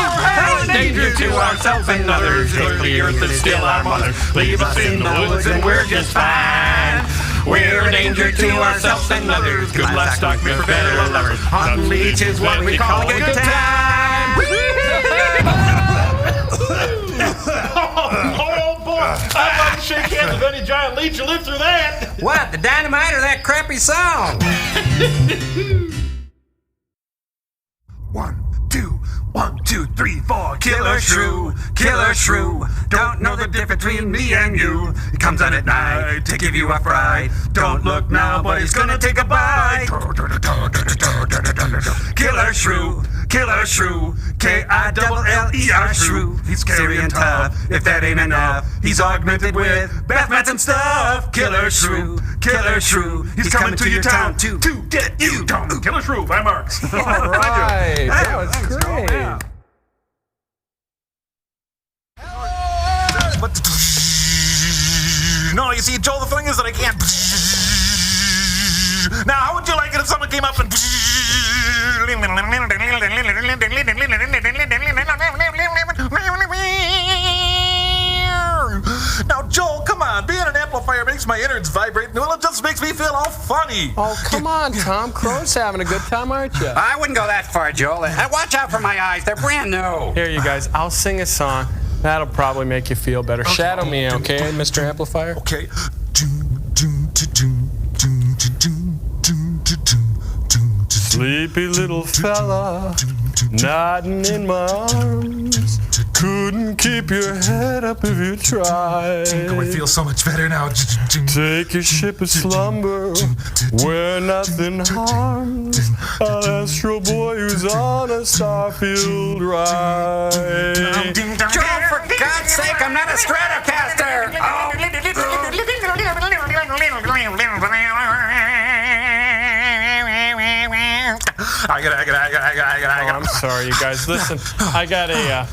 Hey, danger to ourselves and others. If the earth is still our mother, leave us in the woods and we're just fine. We're a danger to ourselves and others. Good livestock made for better lovers. Hunting leech is what we call a good time. Oh boy, I'd like to shake hands with any giant leech who lived through that. What, the dynamite or that crappy song? 1, 2, 3, 4. Killer Shrew, Killer Shrew. Don't know the difference between me and you. He comes out at night to give you a fright. Don't look now, but he's gonna take a bite. Killer Shrew, Killer Shrew, K-I-double-L-E-R Shrew. He's scary and tough, if that ain't enough. He's augmented with bath mats and stuff. Killer Shrew, Killer Shrew. He's coming to your town to get you. Killer Shrew, by Marks. All right, that was great. But no, you see, Joel, the thing is that I can't. Now, how would you like it if someone came up and now, Joel, come on, being an amplifier makes my innards vibrate. Well, it just makes me feel all funny. Oh, come on, Tom. Crow's having a good time, aren't you? I wouldn't go that far, Joel. Watch out for my eyes. They're brand new. Here, you guys, I'll sing a song. That'll probably make you feel better. Okay. Shadow me, okay, Mr. Amplifier? Okay. Sleepy little fella, nodding in my arms. Couldn't keep your head up if you tried. Oh, I feel so much better now. Take your ship of slumber where nothing harms an astral boy who's on a starfield ride. Joel, for God's sake, I'm not a Stratocaster. I'm sorry, you guys. Listen, I got a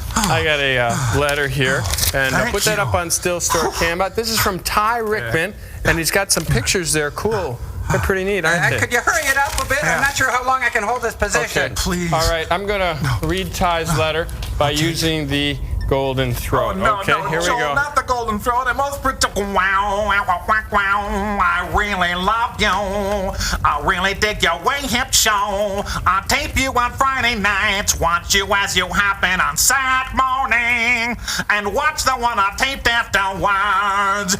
letter here, and put that up on Still Store Canbot. This is from Ty Rickman, and he's got some pictures there. Cool. They're pretty neat, aren't they? Could you hurry it up a bit? I'm not sure how long I can hold this position. Okay, please. All right, I'm gonna read Ty's letter by using the golden throat. Okay, here we go. Not the golden throat. I most wow. I really love you. I really dig your way hip show. I tape you on Friday nights, watch you as you happen on Saturday morning, and watch the one I taped afterwards.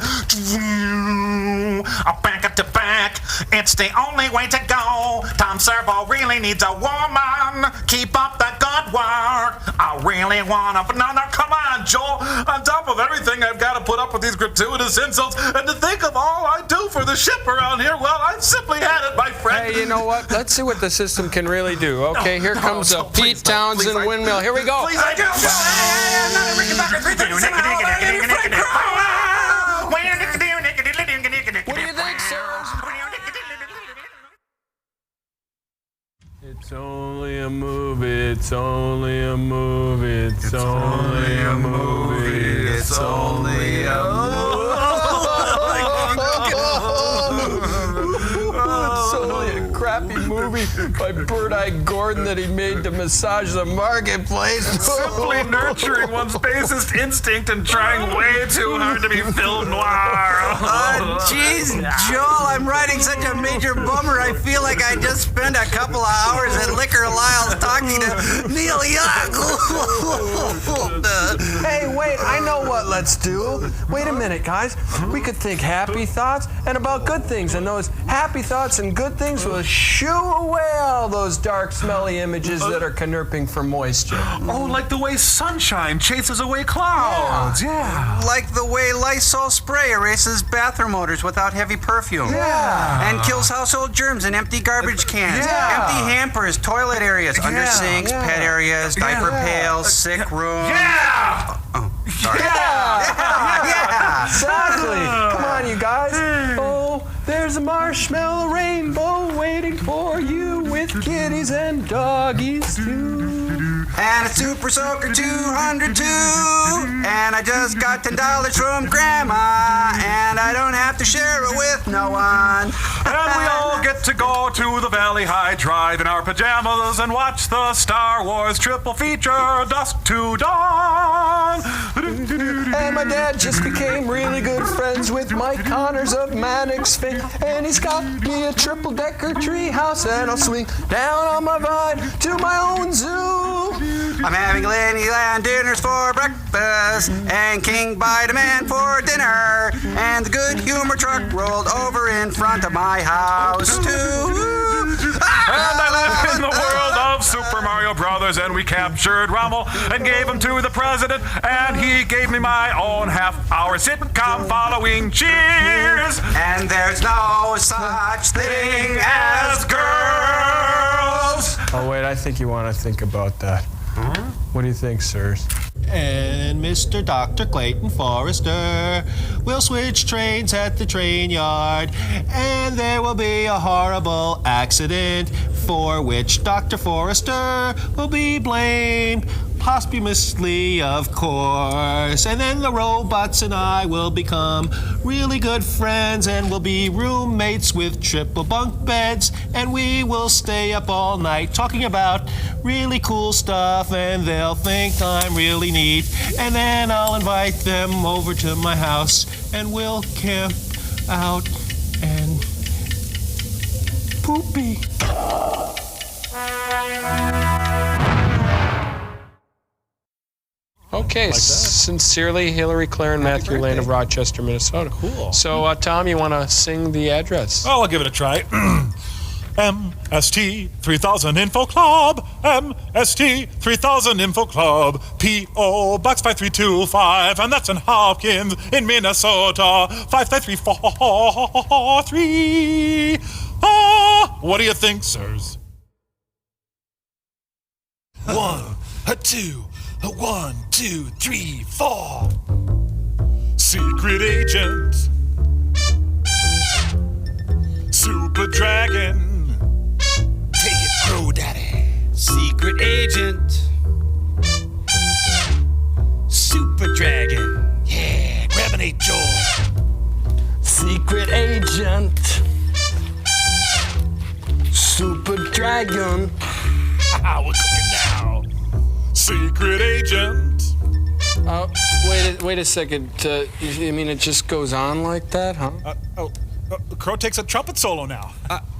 Back to back, it's the only way to go. Tom Servo really needs a woman. Keep up the good work. I really want to. No, come on, Joel. On top of everything, I've got to put up with these gratuitous insults, and to think of all I do for the ship around here, well, I've simply had it, my friend. Hey, you know what? Let's see what the system can really do. Okay, here comes a Pete Townsend windmill. Here we go. Please, I do. What do you think, sirs? It's only a movie, it's only a movie, it's only a movie, it's only a movie. crappy movie by Bird-Eye Gordon that he made to massage the marketplace. Simply nurturing one's basest instinct and trying way too hard to be film noir. Jeez, Joel, I'm writing such a major bummer. I feel like I just spent a couple of hours at Liquor Lyle's talking to Neil Young. Hey, wait, I know what let's do. Wait a minute, guys. We could think happy thoughts and about good things, and those happy thoughts and good things will shoo away all those dark, smelly images that are canurping for moisture. Oh, like the way sunshine chases away clouds. Yeah. Like the way Lysol spray erases bathroom odors without heavy perfume. Yeah. And kills household germs in empty garbage cans. Yeah. Empty hampers, toilet areas, under sinks, pet areas, diaper pails, sick rooms. Yeah! Oh, sorry. Yeah! Exactly! Come on, you guys. Oh, there's a marshmallow rainbow waiting for you with kitties and doggies too. And a Super Soaker 202. And I just got $10 from Grandma. And I don't have to share it with no one. And we all get to go to the Valley High Drive in our pajamas and watch the Star Wars triple feature, Dusk to Dawn. And my dad just became really good friends with Mike Connors of Mannix fame. And he's got me a triple-decker treehouse, and I'll swing down on my vine to my own zoo. I'm having Laneyland dinners for breakfast and King by demand for dinner. And the good humor truck rolled over in front of my house, too. And I live in the world of Super Mario Brothers, and we captured Rommel and gave him to the president, and he gave me my own half-hour sitcom following Cheers. And there's no such thing as girls. Oh, wait, I think you want to think about that. What do you think, sirs? And Mr. Dr. Clayton Forrester will switch trains at the train yard, and there will be a horrible accident for which Dr. Forrester will be blamed, posthumously, of course. And then the robots and I will become really good friends, and we'll be roommates with triple bunk beds, and we will stay up all night talking about really cool stuff, and they'll think I'm really neat. And then I'll invite them over to my house, and we'll camp out and poopy. Okay, sincerely, Hillary, Claire, and Matthew Lane of Rochester, Minnesota. Cool. So, Tom, you want to sing the address? Oh, I'll give it a try. MST3,000 Info Club, MST3,000 Info Club, P.O. Box 5325, and that's in Hopkins, in Minnesota, 55343. What do you think, sirs? 1, 2, 1, 2, 3, 4. Secret agent, Super Dragon. Take it, Crow Daddy. Secret agent, Super Dragon. Yeah, grab an 8 Joel. Secret agent, Super Dragon. We're cooking now. Secret agent. Wait a second. You mean it just goes on like that, huh? Crow takes a trumpet solo now.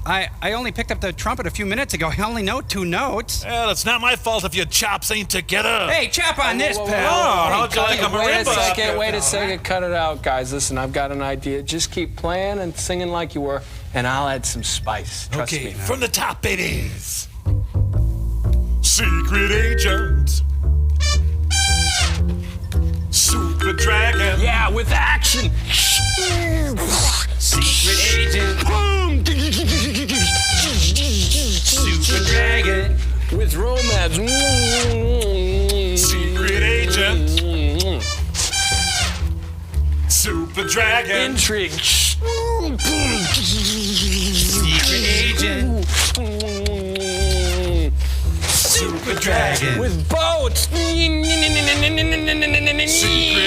I only picked up the trumpet a few minutes ago. I only know 2 notes. Well, it's not my fault if your chops ain't together. Hey, chop on this, pal. How'd you like a marimba? Wait a second. Cut it out, guys. Listen, I've got an idea. Just keep playing and singing like you were, and I'll add some spice. Trust me. From the top it is. Secret agent, Super Dragon. Yeah, with action. Secret agent, Super Dragon. With romance. Secret agent, Super Dragon. Intrigue. Secret agent, Super Dragon. With boats. Secret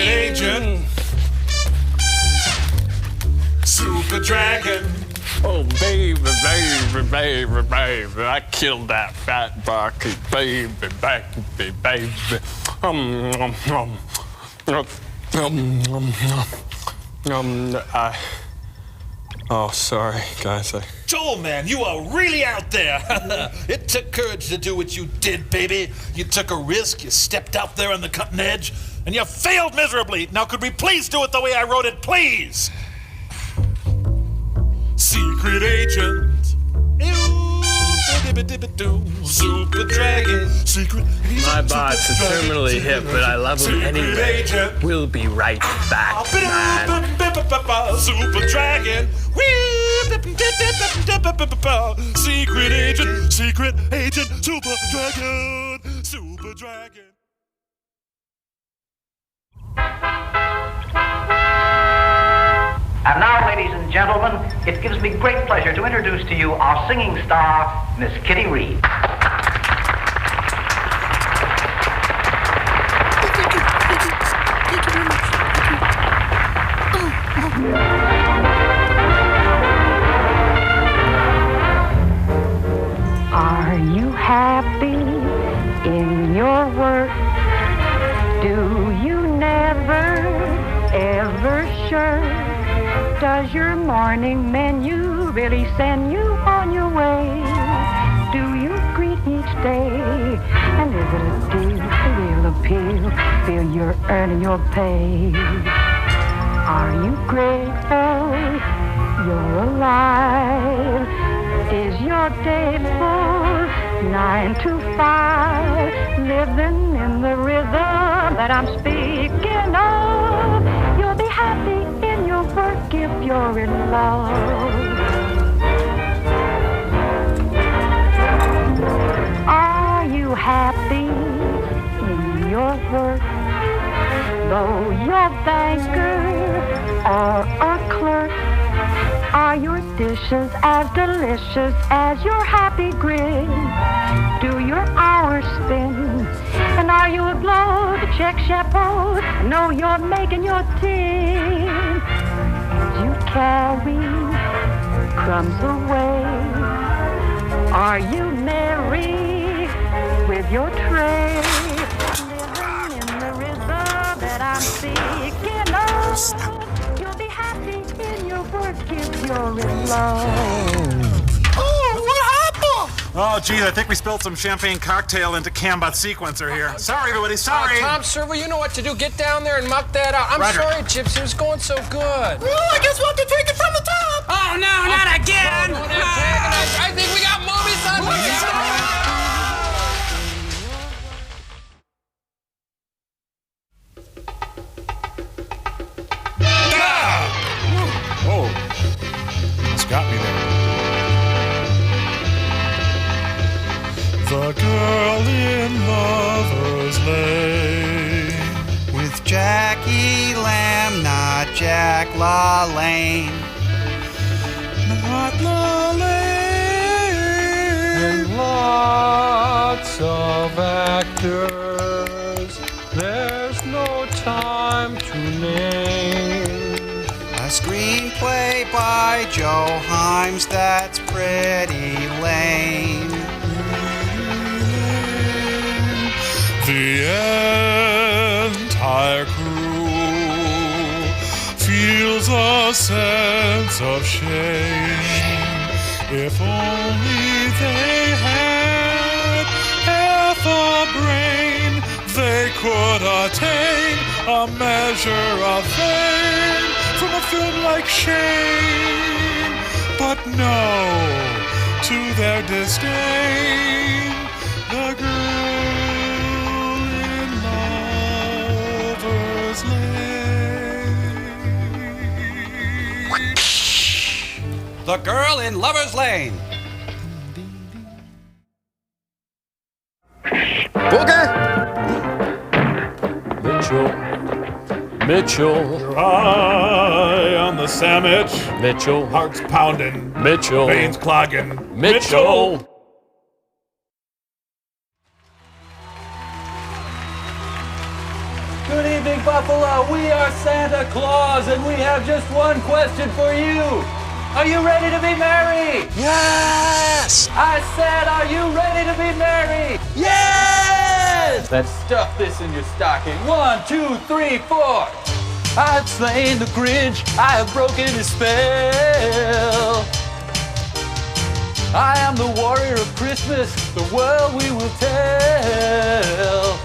agent, Super Dragon. Oh, baby, baby, baby, baby, I killed that fat bucket, baby, baby, baby. Oh, sorry, guys. Joel, man, you are really out there. It took courage to do what you did, baby. You took a risk, you stepped out there on the cutting edge, and you failed miserably. Now, could we please do it the way I wrote it, please? Secret agent. Super Dragon. Secret agent. My bots are terminally hip, but I love them anyway. We'll be right back, man. Super Dragon. Secret agent, super dragon, super dragon. And now, ladies and gentlemen, it gives me great pleasure to introduce to you our singing star, Miss Kitty Reed. Are you happy in your work? Do you never, ever shirk? Does your morning menu really send you on your way? Do you greet each day? And is it a deal, a real appeal? Feel you're earning your pay? Are you grateful you're alive? Is your day full, 9 to 5, living in the rhythm that I'm speaking of? You'll be happy in your work if you're in love. Are you happy in your work? Though you're a banker or a clerk, are your dishes as delicious as your happy grin? Do your hours spin? And are you aglow to check chapeau? Know you're making your tin. As you carry crumbs away, are you merry with your tray? Living in the rhythm that I'm speaking of. You'll be happy in your work if you're in love. Oh, what happened? Oh, geez, I think we spilled some champagne cocktail into Cambot sequencer here. Sorry, everybody, sorry. Tom Servo, you know what to do. Get down there and muck that out. I'm Roger. sorry, Chips. It was going so good. Well, I guess we'll have to take it from the top. Oh, no, not again. I think we got movies on Oh, it's got me there. The girl in Lover's Lane. With Jackie Lamb, not Jack LaLanne. Not LaLanne. And lots of actors. There's no time to name. A screenplay by Joe Himes that's pretty lame. The entire crew feels a sense of shame. If only they had half a brain, they could attain a measure of fame from a film like Shane. But no, to their disdain, the girl in Lover's Lane. The Girl in Lover's Lane. Booger! Mitchell. Your eye on the sandwich. Mitchell. Heart's pounding. Mitchell. Veins clogging. Mitchell. Good evening, Buffalo. We are Santa Claus, and we have just one question for you. Are you ready to be married? Yes! I said, are you ready to be married? Yes! Let's stuff this in your stocking. 1, 2, 3, 4. I've slain the Grinch. I have broken his spell. I am the warrior of Christmas. The world we will tell.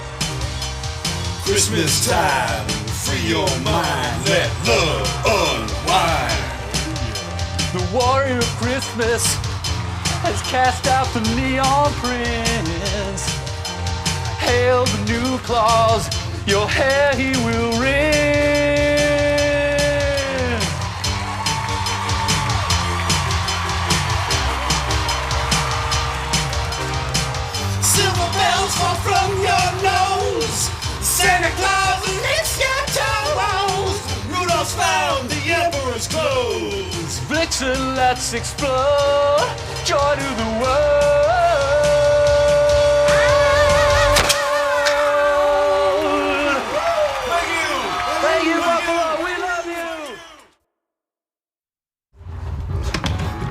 Christmas time, free your mind, let love unwind. The warrior of Christmas has cast out the neon prince. Hail the new Claus, your hair he will rend. Silver bells fall from your nose. Santa Claus lifts your toes. Rudolph's found the emperor's clothes. Vixen, let's explode. Joy to the world. Thank you, Buffalo. We love you.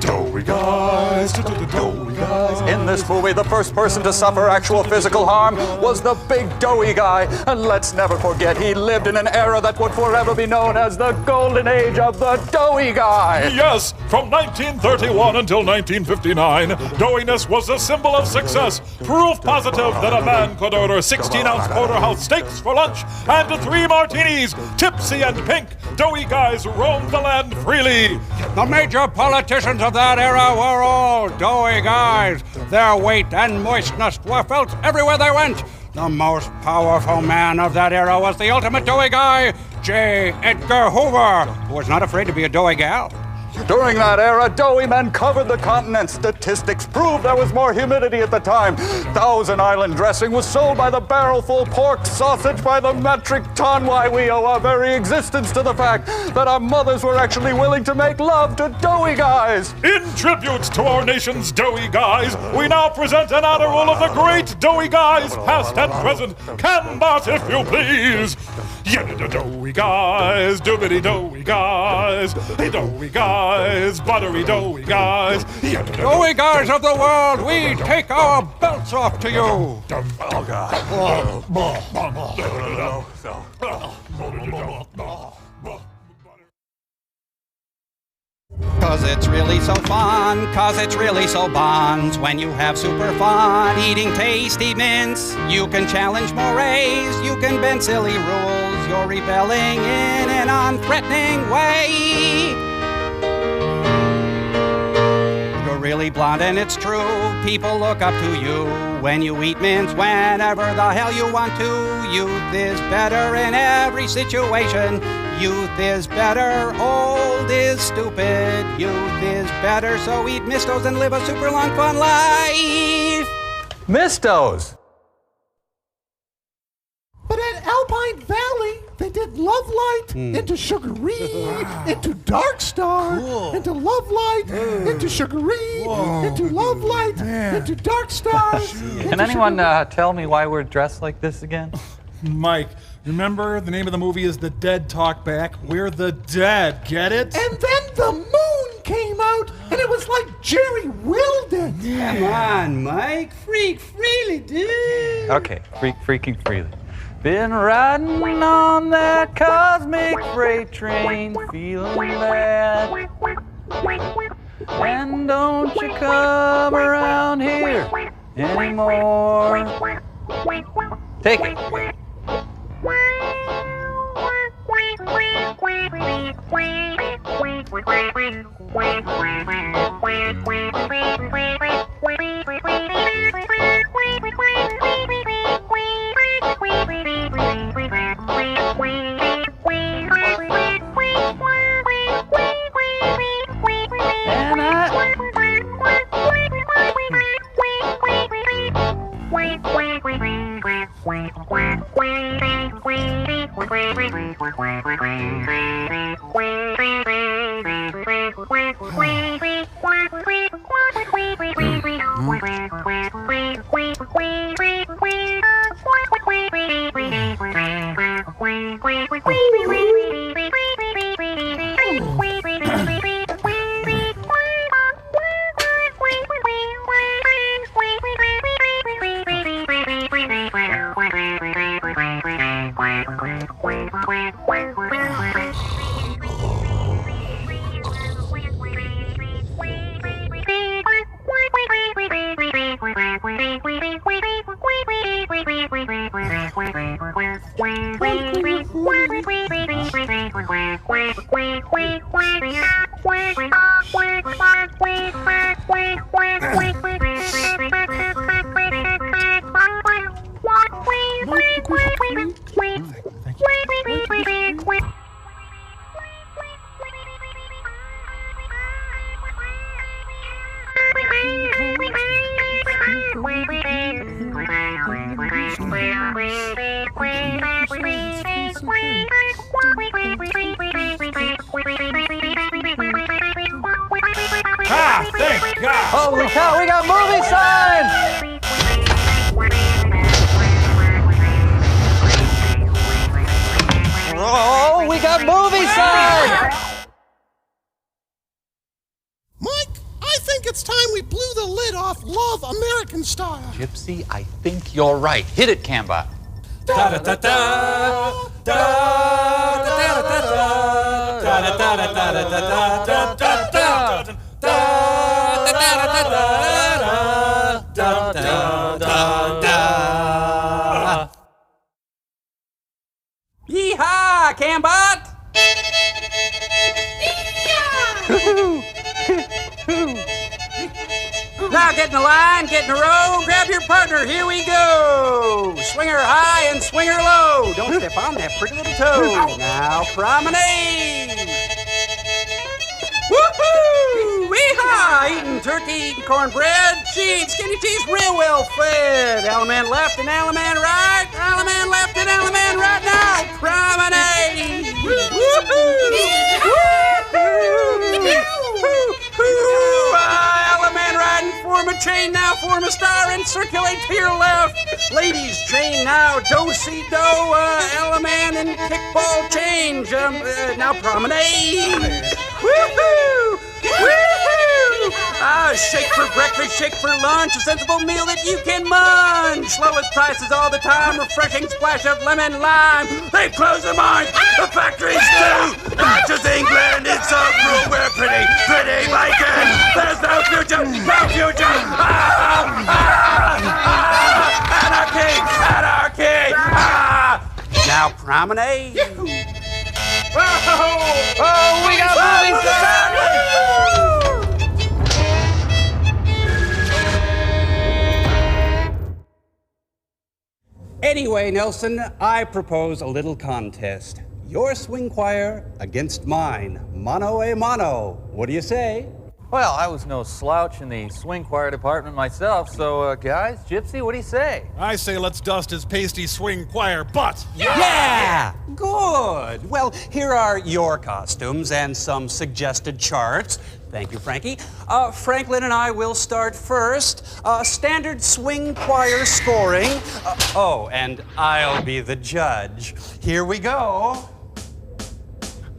Doughy Guys, Doughy Guys. In this movie, the first person to suffer actual physical harm was the big Doughy Guy. And let's never forget, he lived in an era that would forever be known as the golden age of the Doughy Guy. Yes, from 1931 until 1959, doughiness was a symbol of success. Proof positive that a man could order 16-ounce porterhouse steaks for lunch and 3 martinis. Tipsy and pink, Doughy Guys roamed the land freely. The major politicians of that era were all Doughy Guys. Their weight and moistness were felt everywhere they went. The most powerful man of that era was the ultimate Doughy Guy, J. Edgar Hoover, who was not afraid to be a doughy gal. During that era, doughy men covered the continent. Statistics prove there was more humidity at the time. Thousand Island dressing was sold by the barrelful, pork sausage by the metric ton. Why, we owe our very existence to the fact that our mothers were actually willing to make love to Doughy Guys. In tribute to our nation's Doughy Guys, we now present an honor roll of the great Doughy Guys, past and present. Cambot, if you please. Yeah, Doughy Guys, doobity Doughy Guys, hey Doughy Guys, buttery Doughy Guys. Yeah, Doughy Guys of the world, we take our belts off to you. Oh, God. 'Cause it's really so fun, 'cause it's really so bonds. When you have super fun eating tasty mints, you can challenge mores, you can bend silly rules. You're rebelling in an unthreatening way. You're really blonde and it's true, people look up to you. When you eat mints whenever the hell you want to. Youth is better in every situation. Youth is better, old is stupid. Youth is better, so eat Mistos and live a super long fun life. Mistos! But at Alpine Valley, they did Love Light into Sugaree, into Dark Star, into Love Light, into Sugaree, into Love Light, into Dark Star. Can anyone tell me why we're dressed like this again? Mike, remember the name of the movie is The Dead Talk Back? We're the dead, get it? And then the moon came out, and it was like Jerry Wilden. Come on, Mike. Freak freely, dude. Okay, freaking freely. Been riding on that cosmic freight train, feeling bad. And don't you come around here anymore. Take it. Ah, thank God! Holy cow, we got movie signs! Oh, we got movie signs! Mike, I think it's time we blew the lid off Love American Style. Gypsy, I think you're right. Hit it, Cambot. Yeehaw, Cambot! Now get in the line, get in a row, grab your partner, here we go! Swing her high and swing her low. Don't step on that pretty little toe. Now promenade! Woohoo! Weehaw! Eating turkey, eating cornbread. She eats skinny cheese, real well fed. Element left and element right. Element left and element right. Now promenade! Woohoo! Element right and form a chain now, form a star and circulate to your left. Ladies, chain now, do-si-do, element and kickball change. Now promenade. Woohoo! Woohoo! Shake for breakfast, shake for lunch, a sensible meal that you can munch. Lowest prices all the time, refreshing splash of lemon lime. They close their minds, the factories do. Not just England, it's a rule. We're pretty bacon. There's no future, no future. Anarchy, anarchy. Now promenade. Oh, we got movie signs! Anyway, Nelson, I propose a little contest. Your swing choir against mine. Mano a mano. What do you say? Well, I was no slouch in the swing choir department myself, so guys, Gypsy, what do you say? I say let's dust his pasty swing choir butt. Yeah! Good. Well, here are your costumes and some suggested charts. Thank you, Frankie. Franklin and I will start first. Standard swing choir scoring. And I'll be the judge. Here we go.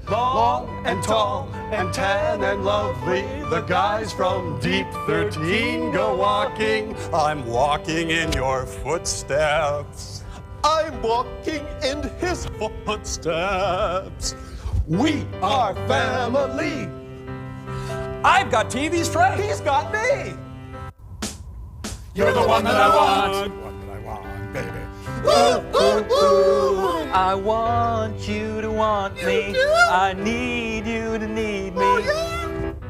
Long and tall and tan and lovely, the guys from Deep 13 go walking. I'm walking in your footsteps. I'm walking in his footsteps. We are family. I've got TV's friend. He's got me. You're the one that I want. One that I want, baby. Ooh, ooh, ooh. I want you to want me. I need you to need me.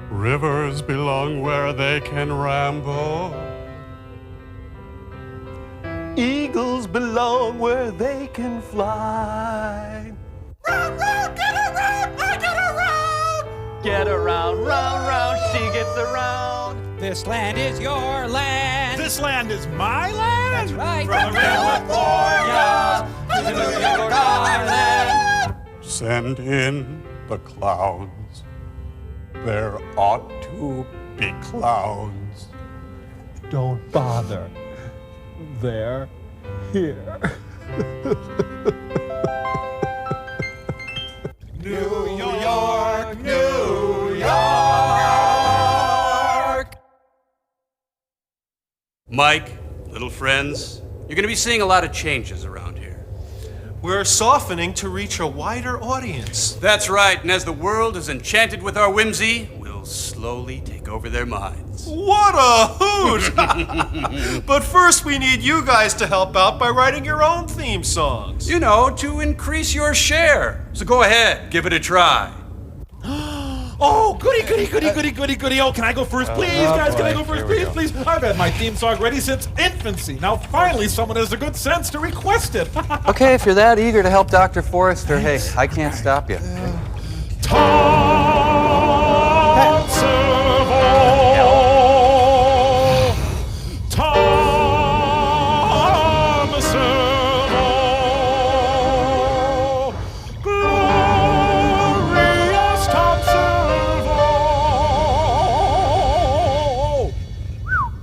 Rivers belong where they can ramble. Eagles belong where they can fly. Round, round, get around, I get around. Get around, round, round, she gets around. This land is your land. This land is my land? That's right. From California to New York Island. Send in the clowns. There ought to be clowns. Don't bother. They're here. New York, New York. Mike, little friends, you're going to be seeing a lot of changes around here. We're softening to reach a wider audience. That's right, and as the world is enchanted with our whimsy, we'll slowly take over their minds. What a hoot! But first we need you guys to help out by writing your own theme songs. You know, to increase your share. So go ahead, give it a try. Oh, goody. Oh, can I go first, please? Guys, can I go first, please? I've had my theme song ready since infancy. Now, finally, someone has the good sense to request it. Okay, if you're that eager to help Dr. Forrester, hey, I can't stop you.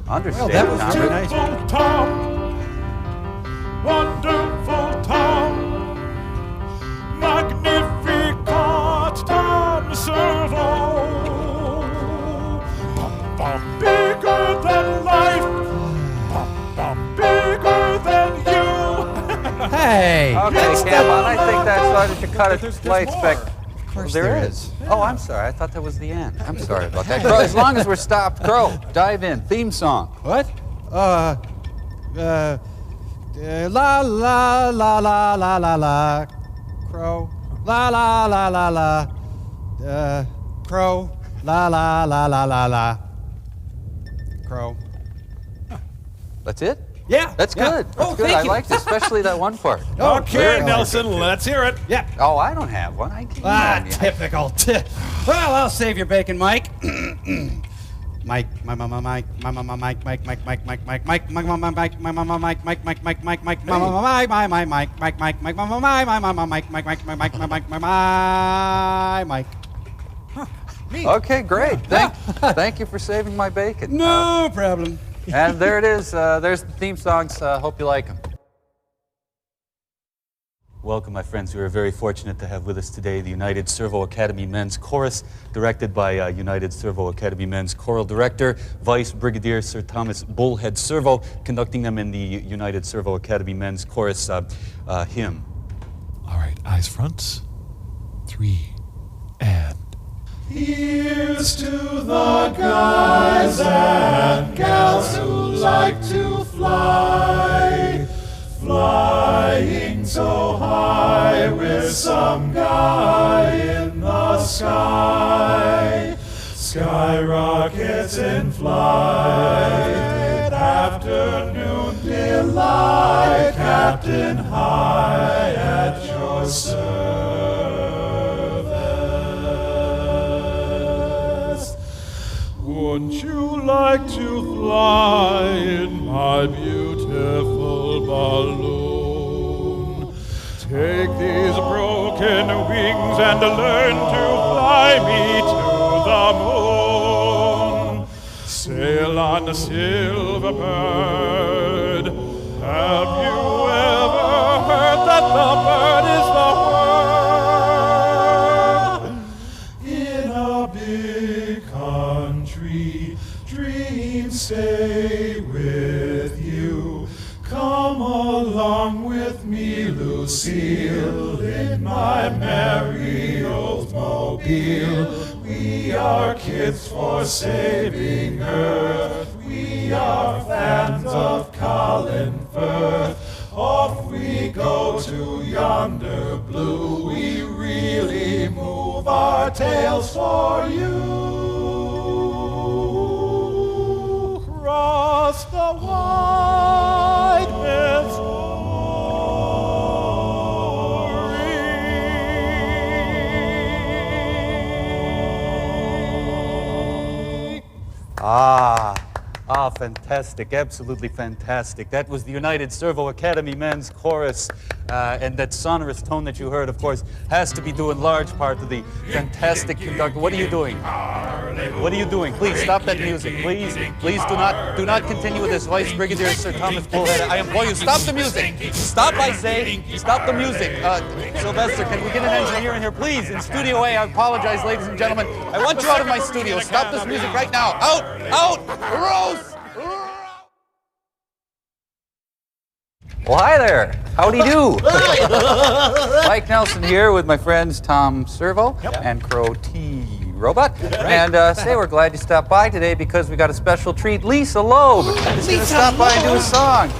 Understand, that was Tom. very nice. Tom, wonderful Tom, magnificat Tom Servo, bigger than life, bigger than you. Hey! Okay, Cam, I think that's why you should cut it light spec. Of course there is. Oh, I'm sorry. I thought that was the end. I'm sorry about that. Crow, as long as we're stopped, Crow, dive in. Theme song. What? La la la la la la la. Crow. La la la la la. Crow. La la la la la la. Crow. That's it? Yeah. That's good. That's good. I liked it, especially that one part. Okay, Nelson, let's hear it. Yeah. Oh, I don't have one. I can't. Typical. Well, I'll save your bacon, Mike. Mike, my mama, Mike, my mama, Mike, Mike, Mike, Mike, Mike, Mike, Mike, my mama, Mike, my mama, Mike, Mike, Mike, Mike, Mike, Mike, my mama, Mike, my Mike, Mike, Mike, Mike, mama, my mama, Mike, Mike, Mike, my Mike, my Mike, my Mike. Okay, great. Thank you for saving my bacon. No problem. And there it is. There's the theme songs. Hope you like them. Welcome, my friends. We are very fortunate to have with us today the United Servo Academy Men's Chorus, directed by United Servo Academy Men's Choral Director, Vice Brigadier Sir Thomas Bullhead Servo, conducting them in the United Servo Academy Men's Chorus hymn. All right, eyes front. 3, and... Here's to the guys and gals who like to fly, flying so high with some guy in the sky. Skyrockets in flight, afternoon delight, Captain High at your service. Wouldn't you like to fly in my beautiful balloon? Take these broken wings and learn to fly me to the moon. Sail on the silver bird. Have you ever heard that the bird is the word? In a big country, dreams stay with you. Come along with me, Lucille, in my merry Oldsmobile. We are kids for saving Earth. We are fans of Colin Firth. Off we go to yonder blue. We really move our tails for you. Cross the wide Fantastic, absolutely fantastic. That was the United Servo Academy Men's Chorus, and that sonorous tone that you heard, of course, has to be due in large part to the fantastic conductor. What are you doing? What are you doing? Please stop that music. Please do not continue with this. Vice Brigadier Sir Thomas Bullhead, I implore you, stop the music. Stop, I say. Stop the music. Sylvester, can we get an engineer in here, please? In Studio A, I apologize, ladies and gentlemen. I want you out of my studio. Stop this music right now. Out! Rose! Well, hi there. Howdy do. Mike Nelson here with my friends Tom Servo and Crow T. Robot. And say we're glad you stopped by today because we got a special treat. Lisa Loeb is going to stop by and do a song.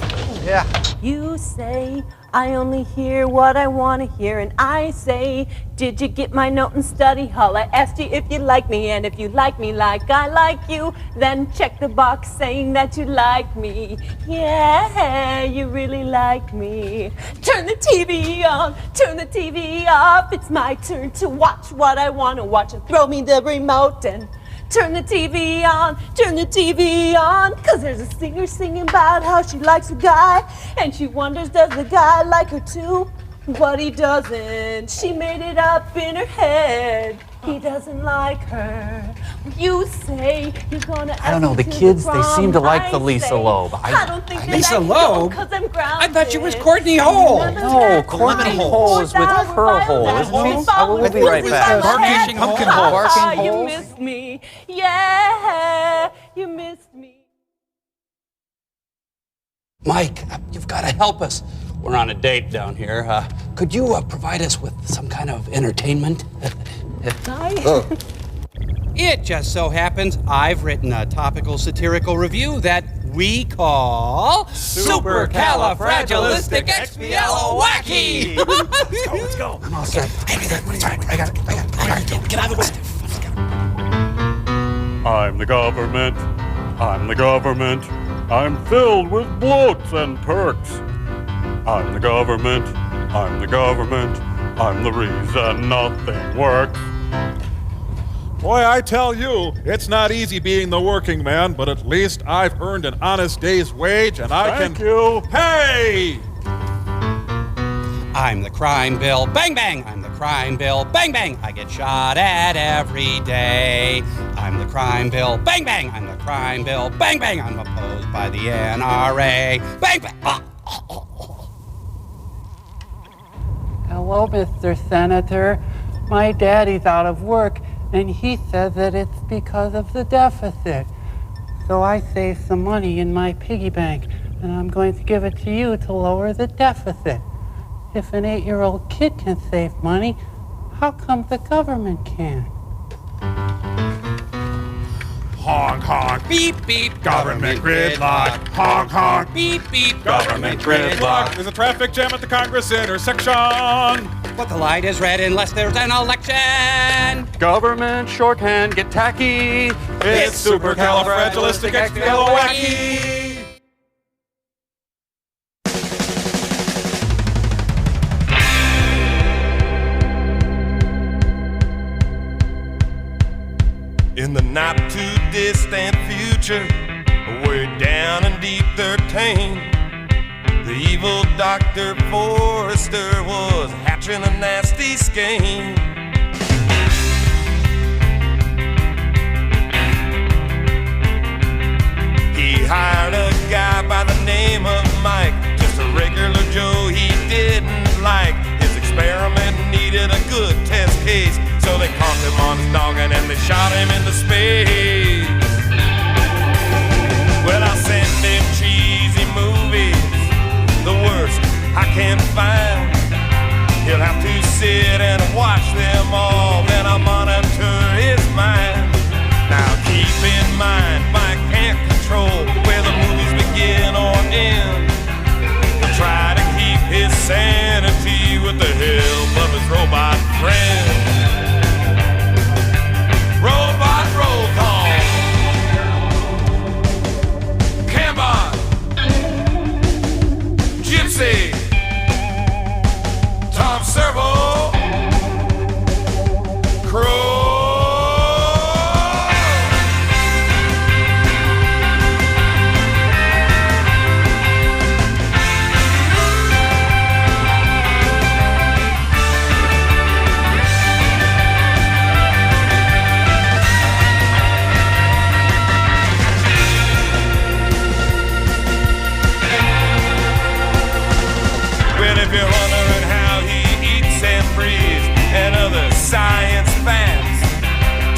Yeah. You say I only hear what I want to hear, and I say, did you get my note and study hall? I asked you if you like me, and if you like me like I like you, then check the box saying that you like me. Yeah, you really like me. Turn the TV on, turn the TV off. It's my turn to watch what I want to watch, and throw me the remote and turn the TV on, turn the TV on. Cause there's a singer singing about how she likes a guy, and she wonders, does the guy like her too? But he doesn't. She made it up in her head. He doesn't like her. You say you're gonna ask I don't know, me the to kids, prom. they seem to like the I Lisa say, Loeb. I don't think that Lisa I Loeb? Cause I'm grounded. I thought she was Courtney Hole. No, Courtney Hole is with Pearl Hole, isn't she? We'll be right back. Barking Pumpkin Hole. Barking You Holes? missed me. Yeah, you missed me. Mike, you've got to help us. We're on a date down here. Could you provide us with some kind of entertainment? It just so happens I've written a topical satirical review that we call Supercalafragalisticexpiala-wacky. Let's go. I'm all set. I got it. Get out of the way. I'm the government. I'm the government. I'm filled with bloats and perks. I'm the government. I'm the government. I'm the reason nothing works. Boy, I tell you, it's not easy being the working man, but at least I've earned an honest day's wage, and I can... Thank you. Hey! I'm the crime bill, bang bang. I'm the crime bill, bang bang. I get shot at every day. I'm the crime bill, bang bang. I'm the crime bill, bang bang. I'm opposed by the NRA, bang bang. Hello, Mr. Senator. My daddy's out of work, and he says that it's because of the deficit. So I saved some money in my piggy bank, and I'm going to give it to you to lower the deficit. If an 8-year-old kid can save money, how come the government can't? Honk, honk. Beep, beep. Government gridlock. Honk, honk. Beep, beep. Government gridlock. There's a traffic jam at the Congress intersection. But the light is red unless there's an election. Government shorthand, get tacky. It's Supercalafragalisticexpiala-wacky. In the not too distant future, way down in deep 13, the evil Dr. Forrester was hatching a nasty scheme. He hired a guy by the name of Mike, just a regular Joe he didn't like. His experiment needed a good test case, so they caught him on his noggin and they shot him into space. Well, I send him cheesy movies, the worst I can find. He'll have to sit and watch them all, then I'll monitor his mind. Now keep in mind, Mike can't control where the movies begin or end. He'll try to keep his sanity with the help of his robot friend. Robot roll call. Cambot. Gypsy. Tom Servo. Crow. If you're wondering how he eats and breathes and other science facts,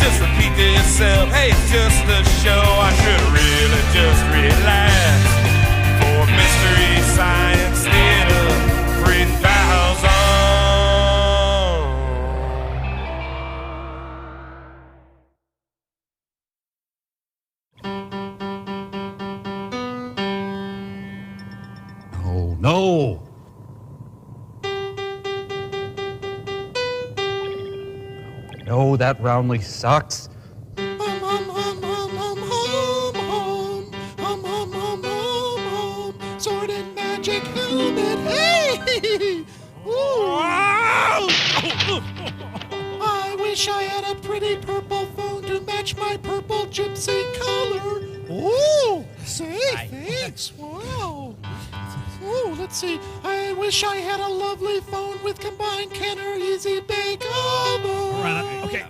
just repeat to yourself, hey, it's just a show, I should really just relax. For Mystery Science Theater 3000. Oh, no. Oh, that roundly sucks. Sword and magic helmet. Hey! Ooh. I wish I had a pretty purple phone to match my purple gypsy color. Ooh! Say, thanks. Wow. Ooh, let's see. I wish I had a lovely phone with combined Kenner Easy Bake Oven. Right, okay.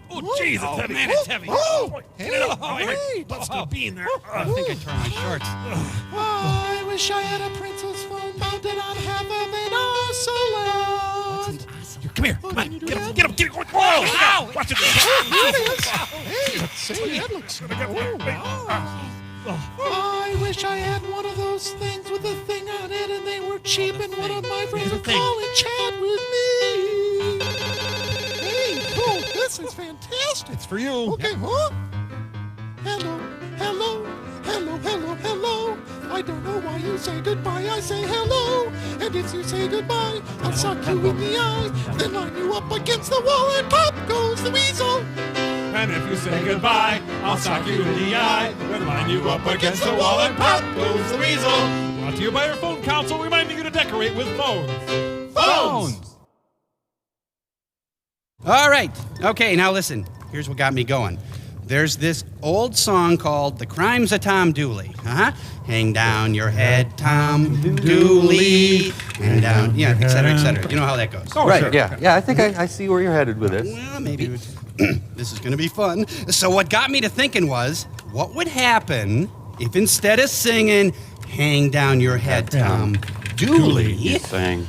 Oh, jeez, it's heavy. Man, it's heavy. Hey, wait. Let's still be in there. I think I tore my shorts. I wish I had a princess phone mounted on half of an ocelot. Come here. Come on. Get him. Whoa! Ow! Watch it. Here it is. Hey, say, that looks cool. I wish I had one of those things with a thing on it and they were cheap and one of my friends would call and chat with me. Hey, cool. This is fantastic. It's for you. Okay, huh? Hello. I don't know why you say goodbye. I say hello. And if you say goodbye, I'll suck you in the eye. Then line you up against the wall and pop goes the weasel. And if you say goodbye, I'll sock you in the eye. Then line you up against the wall and pop goes the weasel. Brought to you by our phone council, reminding you to decorate with phones. Phones! All right. Okay, now listen. Here's what got me going. There's this old song called The Crimes of Tom Dooley. Hang down your head, Tom Dooley. Hang down, yeah, et cetera, et cetera. You know how that goes. Oh, right, sure. Yeah, I think I see where you're headed with this. Well, maybe. This is going to be fun. So what got me to thinking was, what would happen if instead of singing, hang down your head, Tom Dooley,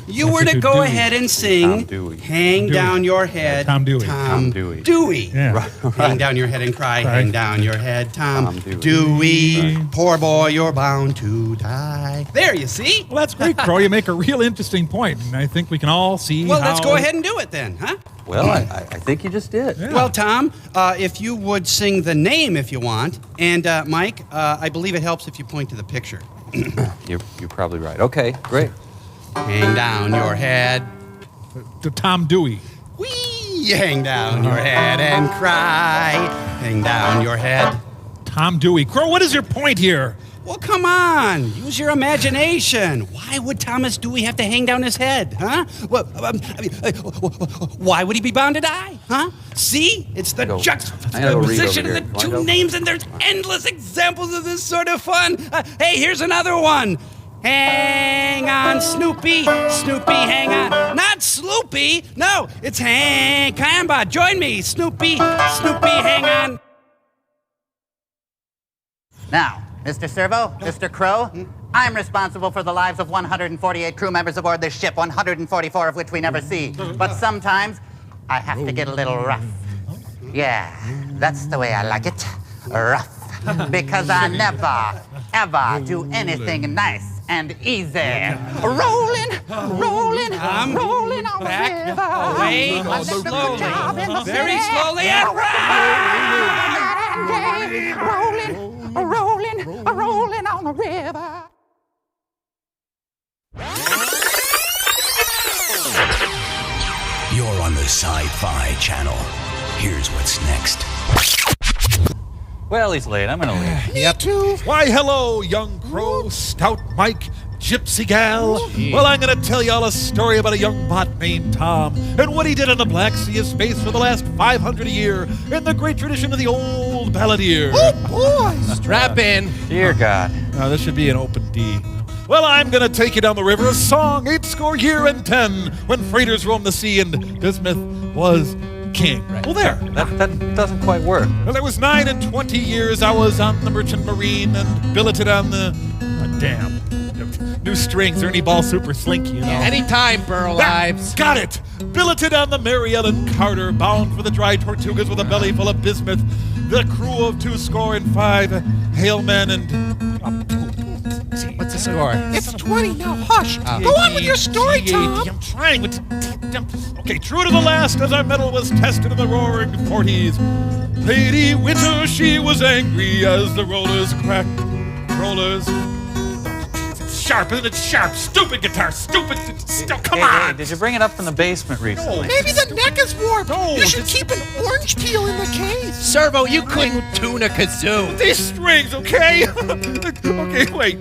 you were to go ahead and sing, hang down your head, Tom Dewey. Yeah. Hang down your head and cry, hang down your head, Tom Dewey. Poor boy, you're bound to die. There, you see? Well, that's great, Crow. You make a real interesting point, and I think we can all see Well, let's go ahead and do it then, huh? Well, I think you just did. Yeah. Well, Tom, if you would sing the name if you want, and Mike, I believe it helps if you point to the picture. You're probably right. Okay, great. Hang down your head. To Tom Dewey. Whee! Hang down your head and cry. Hang down your head. Tom Dewey. Crow, what is your point here? Well, come on. Use your imagination. Why would Thomas Dewey have to hang down his head, huh? Well, why would he be bound to die, huh? See? It's the juxtaposition of the two names, and there's endless examples of this sort of fun. Hey, here's another one. Hang on, Snoopy. Snoopy, hang on. Not Sloopy. No, it's hang. Tannenbot, join me. Snoopy, hang on. Now, Mr. Servo, Mr. Crow, I'm responsible for the lives of 148 crew members aboard this ship, 144 of which we never see. But sometimes I have to get a little rough. Yeah, that's the way I like it. Rough. Because I never, ever do anything nice and easy. Rolling on the river. Away, slowly, very slowly, and rolling on the river. You're on the Sci-Fi Channel. Here's what's next. Well, he's late. I'm gonna leave. Me too. Why, hello, young Crow, Stout Mike, Gypsy Gal. Well, I'm gonna tell y'all a story about a young bot named Tom and what he did on the Black Sea of space for the last 500 a year in the great tradition of the old balladeer. Oh, boy. Strap in. Dear God. Now, this should be an open D. Well, I'm gonna take you down the river of song, 80 year and 10, when freighters roamed the sea and Bismuth was king. Right. Well, there. That doesn't quite work. Well, there was 9 and 20 years I was on the Merchant Marine and billeted on the... New strings, Ernie Ball Super Slinky, you know. Anytime, Burl Lives. Got it! Billeted on the Mary Ellen Carter, bound for the dry Tortugas with a belly full of bismuth. The crew of 205 hailmen and... What's the score? It's 20 now. Hush. Go on with your story, Tom. I'm trying. Okay, true to the last as our metal was tested in the roaring 40s. Lady Winter, she was angry as the rollers cracked. Rollers... sharp, isn't it sharp? Stupid guitar, stupid. Come on. Hey, did you bring it up from the basement recently? Maybe the neck is warped. You should keep an orange peel in the case. Servo, you couldn't tune a kazoo. These strings, okay? Okay, wait.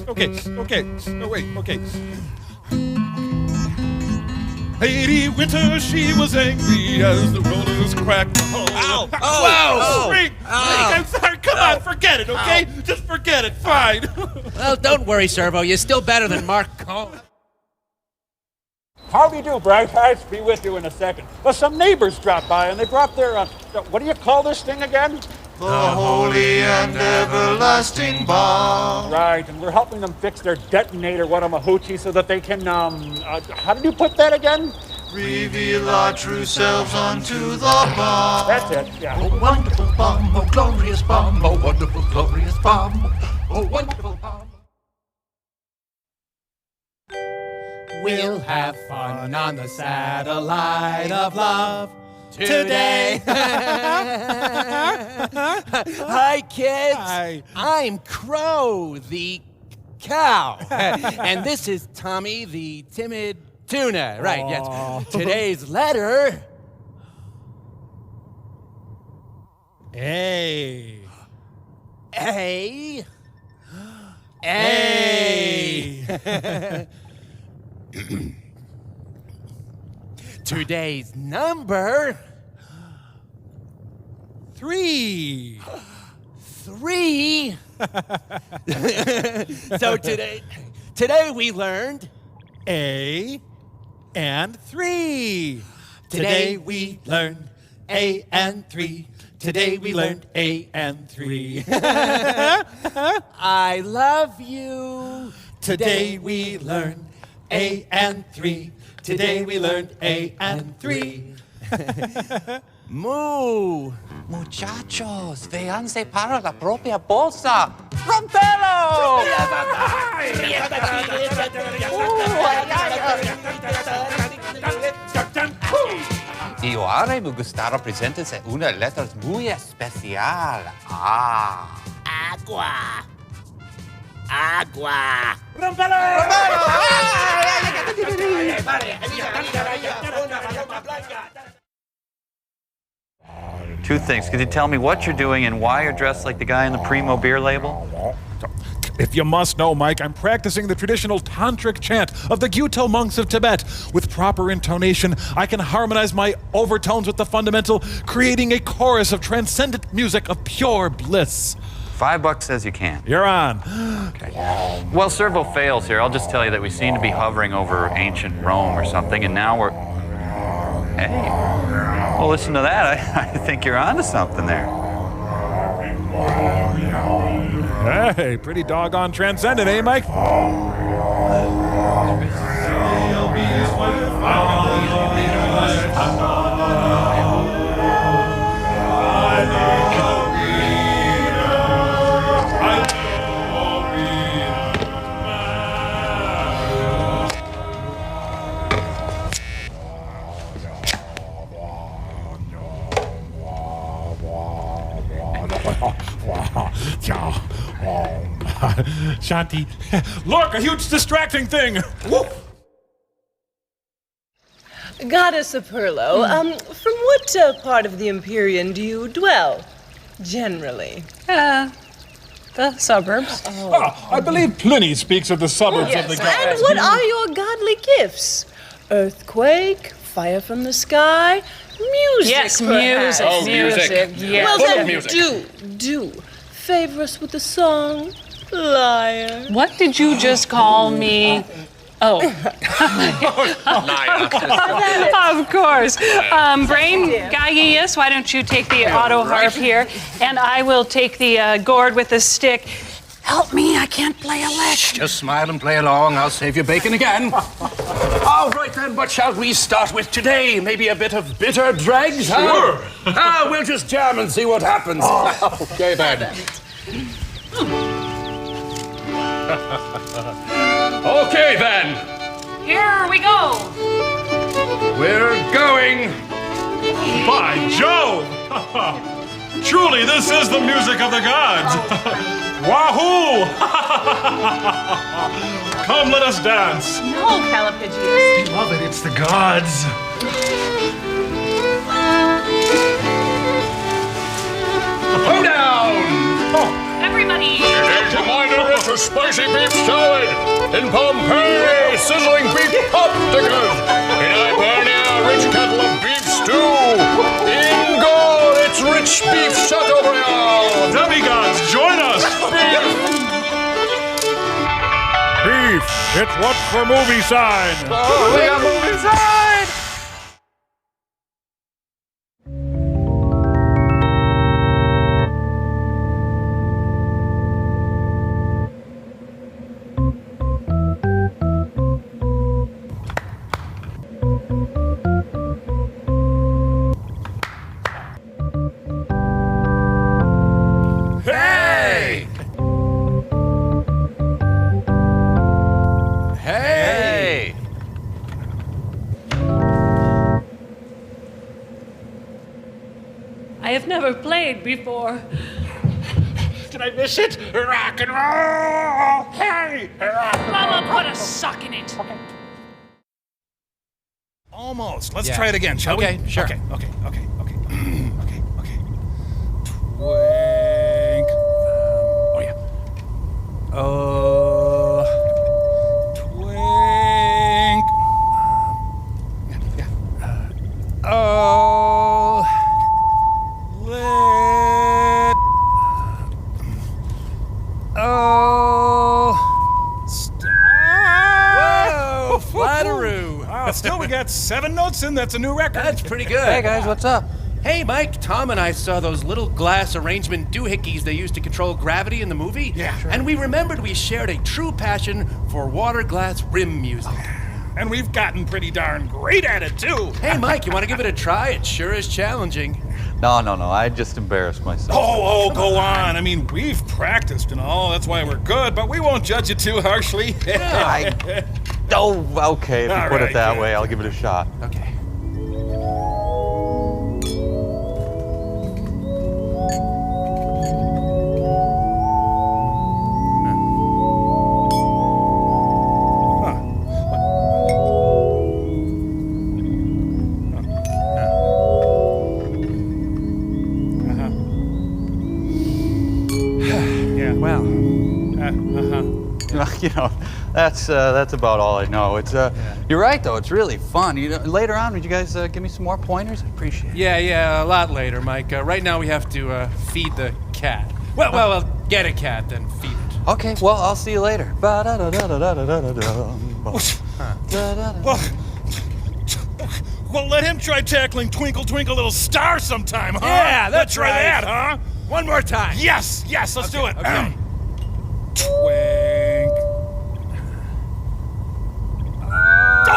Okay. Lady Winter, she was angry as the rollers cracked the hull. Ow! Whoa! String! I'm sorry, come on, forget it, okay? Just forget it, fine. Well, don't worry, Servo. You're still better than Mark Coma. How do you do, Bright Eyes? Be with you in a second. Well, some neighbors dropped by and they brought their, what do you call this thing again? The holy and everlasting bomb. Right, and we're helping them fix their detonator Watamahuchi so that they can, how did you put that again? Reveal our true selves unto the bomb. That's it, yeah. Oh, wonderful bomb, oh, glorious bomb, oh, wonderful, glorious bomb, oh, wonderful bomb. We'll have fun on the satellite of love today. Hi, kids. Hi. I'm Crow, the cow. And this is Tommy, the timid tuna. Right, yes. Today's letter... A. Today's number... 3. 3. So today we learned A and 3. Today we learned A and 3. Today we learned A and 3. I love you. Today we learned A and 3. Today we learned A and 3. Moo. Muchachos, véanse para la propia bolsa. ¡Rompelo! Y ahora me gustaría presentarse una letra muy especial. Agua. ¡Rompelo! Two things. Could you tell me what you're doing and why you're dressed like the guy in the Primo beer label? If you must know, Mike, I'm practicing the traditional tantric chant of the Gyuto monks of Tibet. With proper intonation, I can harmonize my overtones with the fundamental, creating a chorus of transcendent music of pure bliss. $5 says you can. You're on. Okay. Well, Servo fails here. I'll just tell you that we seem to be hovering over ancient Rome or something, and now we're... Hey. Well, listen to that. I think you're onto something there. Hey, pretty doggone transcendent, eh, Mike? Shanti, look, a huge distracting thing. Goddess Apurlo, from what part of the Empyrean do you dwell, generally? The suburbs. I believe Pliny speaks of the suburbs of the gods. And what are your godly gifts? Earthquake, fire from the sky, music, Yes, perhaps. music. Oh, music. Yes. Well, Full then of music. do favor us with a song, liar. What did you just call me? Oh. Of course. Brain Gaius, why don't you take the auto harp here, and I will take the gourd with the stick. Help me, I can't play a lick. Just smile and play along. I'll save your bacon again. All right then, what shall we start with today? Maybe a bit of bitter dregs, huh? Sure. We'll just jam and see what happens. Okay then. Okay then. Here we go. We're going. By Jove! Truly, this is the music of the gods. Wow, Yahoo! Come, let us dance. No, Calapigius. Beloved, it's the gods. Throw down! Everybody! Today's a minor with a spicy beef salad. In Pompeii, sizzling beef popsicles. In Hibernia, rich kettle of beef stew. In Gaul, it's rich beef chateaubriand. Demigods, join us! Beef, it's what's for movie sign. Oh, we got movie sign! Hey! Hey! I have never played before. Did I miss it? Rock and roll! Hey! Mama put a sock in it. Almost. Let's try it again, shall Okay, we? sure. Okay. Twink. Oh, yeah. Twink. Let. Whoa! Flatteroo! Still, we got 7 notes in. That's a new record. That's pretty good. Hey guys, what's up? Hey, Mike, Tom and I saw those little glass arrangement doohickeys they used to control gravity in the movie. Yeah. Sure. And we remembered we shared a true passion for water glass rim music. And we've gotten pretty darn great at it, too. Hey, Mike, you want to give it a try? It sure is challenging. No, I just embarrassed myself. Oh, go on. I mean, we've practiced and all. That's why we're good, but we won't judge you too harshly. Oh, okay, if you All put right, it that good. way, I'll give it a shot. Okay. You know, that's about all I know. It's You're right though. It's really fun. You know, later on, would you guys give me some more pointers? I appreciate it. Yeah, a lot later, Mike. Right now we have to feed the cat. Well, get a cat, then feed it. Okay. Well, I'll see you later. Well, let him try tackling Twinkle Twinkle Little Star sometime, huh? Yeah, that's Let's try right. that, huh? One more time. Yes, let's do it. Okay. Twink.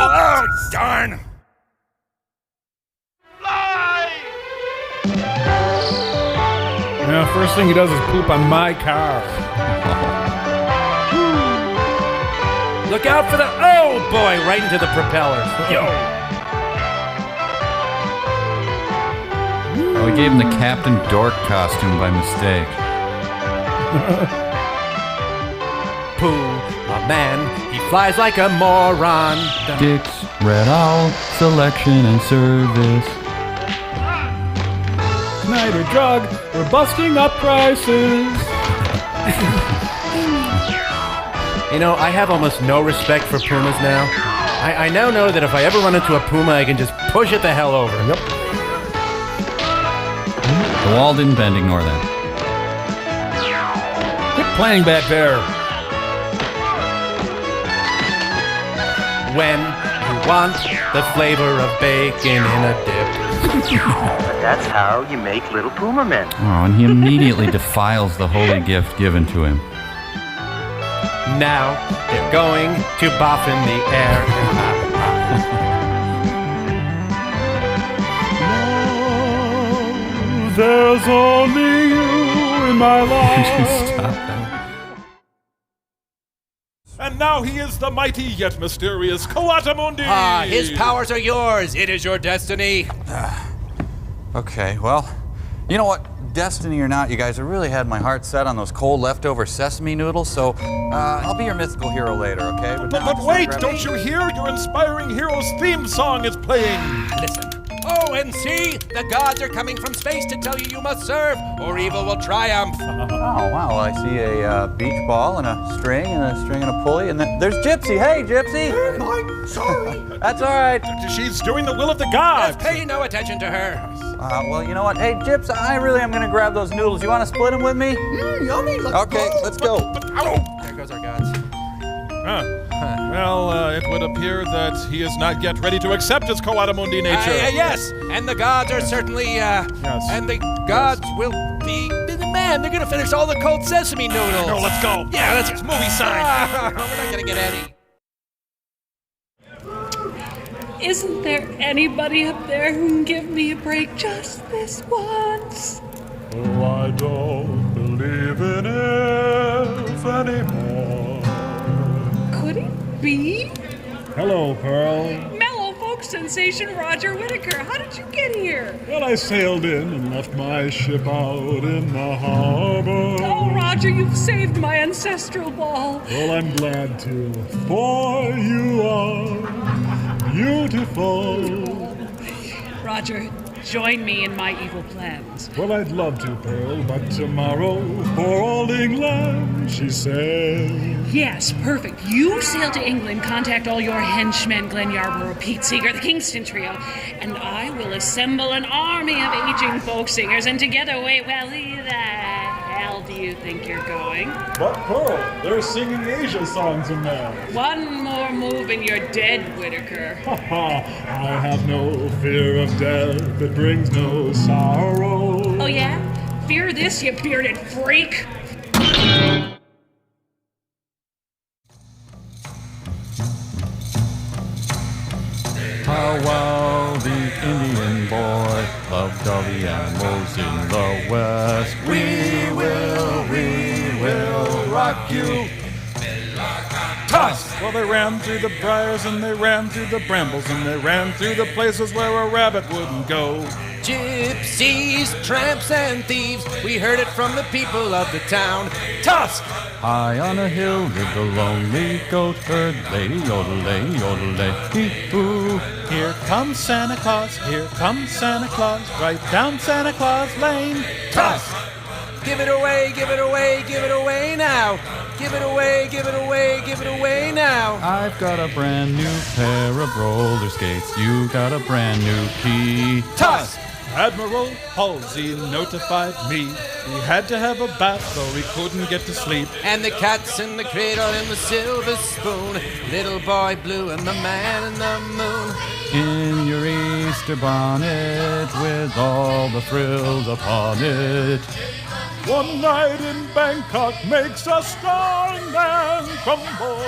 Oh, darn. Yeah, first thing he does is poop on my car. Look out for the... Oh, boy, right into the propellers. Yo. Oh, we gave him the Captain Dork costume by mistake. Pooh, a man, he flies like a moron. Dick's Red Owl Selection and Service. Snyder Drug, we're busting up prices. You know, I have almost no respect for pumas now. I now know that if I ever run into a puma, I can just push it the hell over. Yep. The wall didn't bend, ignore that. Quit playing back there. When you want the flavor of bacon in a dip. That's how you make little puma men. Oh, and he immediately defiles the holy gift given to him. Now they're going to boff in the air. There's only you in my life. Stop that. And now he is the mighty yet mysterious Kawatamundi. His powers are yours. It is your destiny. Okay, well, you know what? destiny or not, you guys, I really had my heart set on those cold leftover sesame noodles, so I'll be your mythical hero later, okay? But wait, don't you hear? Your inspiring hero's theme song is playing. Listen. Oh, and see, the gods are coming from space to tell you must serve, or evil will triumph. Oh, wow, I see a beach ball and a string and a pulley, and then there's Gypsy. Hey, Gypsy! Hey, Mike, sorry. That's all right. She's doing the will of the gods. Just pay no attention to her. Well, you know what? Hey, Gyps, I really am going to grab those noodles. You want to split them with me? Yummy, let's go. Let's go. There goes our gods. Well, it would appear that he is not yet ready to accept his Coatamundi nature. Yes, and the gods are certainly, and the gods will be, man, they're gonna finish all the cold sesame noodles. No, let's go. Yeah, that's his movie sign. We're not gonna get any. Isn't there anybody up there who can give me a break just this once? Oh, I don't believe in if anymore. Could it be? Hello, Pearl. Mellow folk sensation Roger Whittaker. How did you get here? Well, I sailed in and left my ship out in the harbor. Oh, Roger, you've saved my ancestral ball. Well, I'm glad to, for you are beautiful. Roger, join me in my evil plans. Well, I'd love to, Pearl, but tomorrow for old England, she said. Yes, perfect. You sail to England, contact all your henchmen, Glenn Yarborough, Pete Seeger, the Kingston Trio, and I will assemble an army of aging folk singers, and together we, well, who the hell do you think you're going? But, Pearl, they're singing Asia songs in there. One more move and you're dead, Whittaker. Ha ha, I have no fear of death, it brings no sorrow. Oh, yeah? Fear this, you bearded freak? How well the Indian boy loved all the animals in the West. We will rock you. Toss! Well, they ran through the briars and they ran through the brambles and they ran through the places where a rabbit wouldn't go. Gypsies, tramps, and thieves, we heard it from the people of the town. Tusk! High on a hill lived a lonely goat herd. Lady yodelay, yodelay, hee-hoo. Here comes Santa Claus, here comes Santa Claus, right down Santa Claus Lane. Tusk! Give it away, give it away, give it away now. Give it away, give it away, give it away now. I've got a brand new pair of roller skates. You got a brand new key. Tusk! Admiral Halsey notified me he had to have a bath though he couldn't get to sleep. And the cat's in the cradle and the silver spoon. Little boy blue and the man in the moon. In your Easter bonnet with all the frills upon it. One night in Bangkok makes a strong man crumble.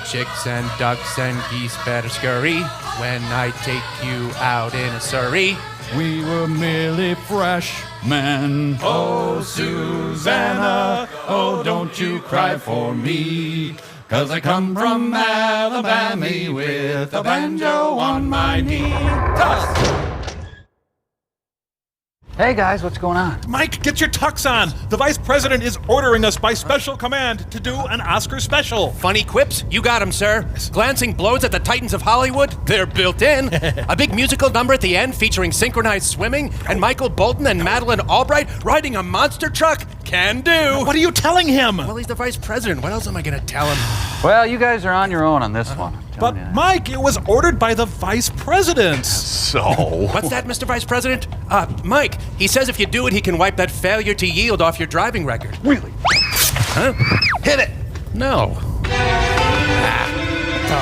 Chicks and ducks and geese better scurry when I take you out in a surrey. We were merely freshmen. Oh, Susanna, oh, don't you cry for me. 'Cause I come from Alabama with a banjo on my knee. Toss! Hey, guys, what's going on? Mike, get your tux on. The vice president is ordering us by special command to do an Oscar special. Funny quips? You got 'em, sir. Glancing blows at the titans of Hollywood? They're built in. A big musical number at the end featuring synchronized swimming and Michael Bolton and Madeleine Albright riding a monster truck? Can do. What are you telling him? Well, he's the vice president. What else am I going to tell him? Well, you guys are on your own on this one. But, Mike, it was ordered by the vice president. So? What's that, Mr. Vice President? Mike, he says if you do it, he can wipe that failure to yield off your driving record. Really? Huh? Hit it. No.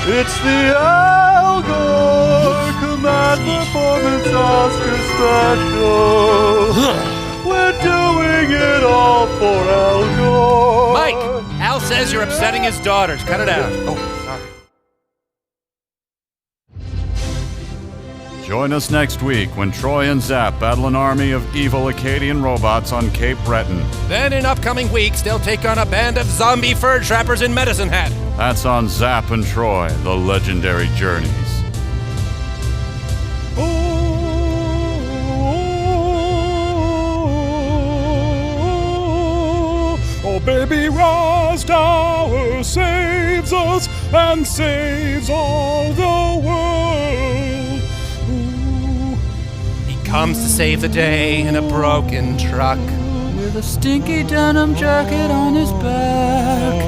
It's the Al Gore Command Performance Oscar Special. We're doing it all for Al Gore. Mike, Al says you're upsetting his daughters. Cut it out. Oh, sorry. Join us next week when Troy and Zap battle an army of evil Acadian robots on Cape Breton. Then in upcoming weeks, they'll take on a band of zombie fur trappers in Medicine Hat. That's on Zap and Troy, the legendary journeys. Baby Rowsdower saves us and saves all the world. Ooh. He comes to save the day in a broken truck. With a stinky denim jacket on his back.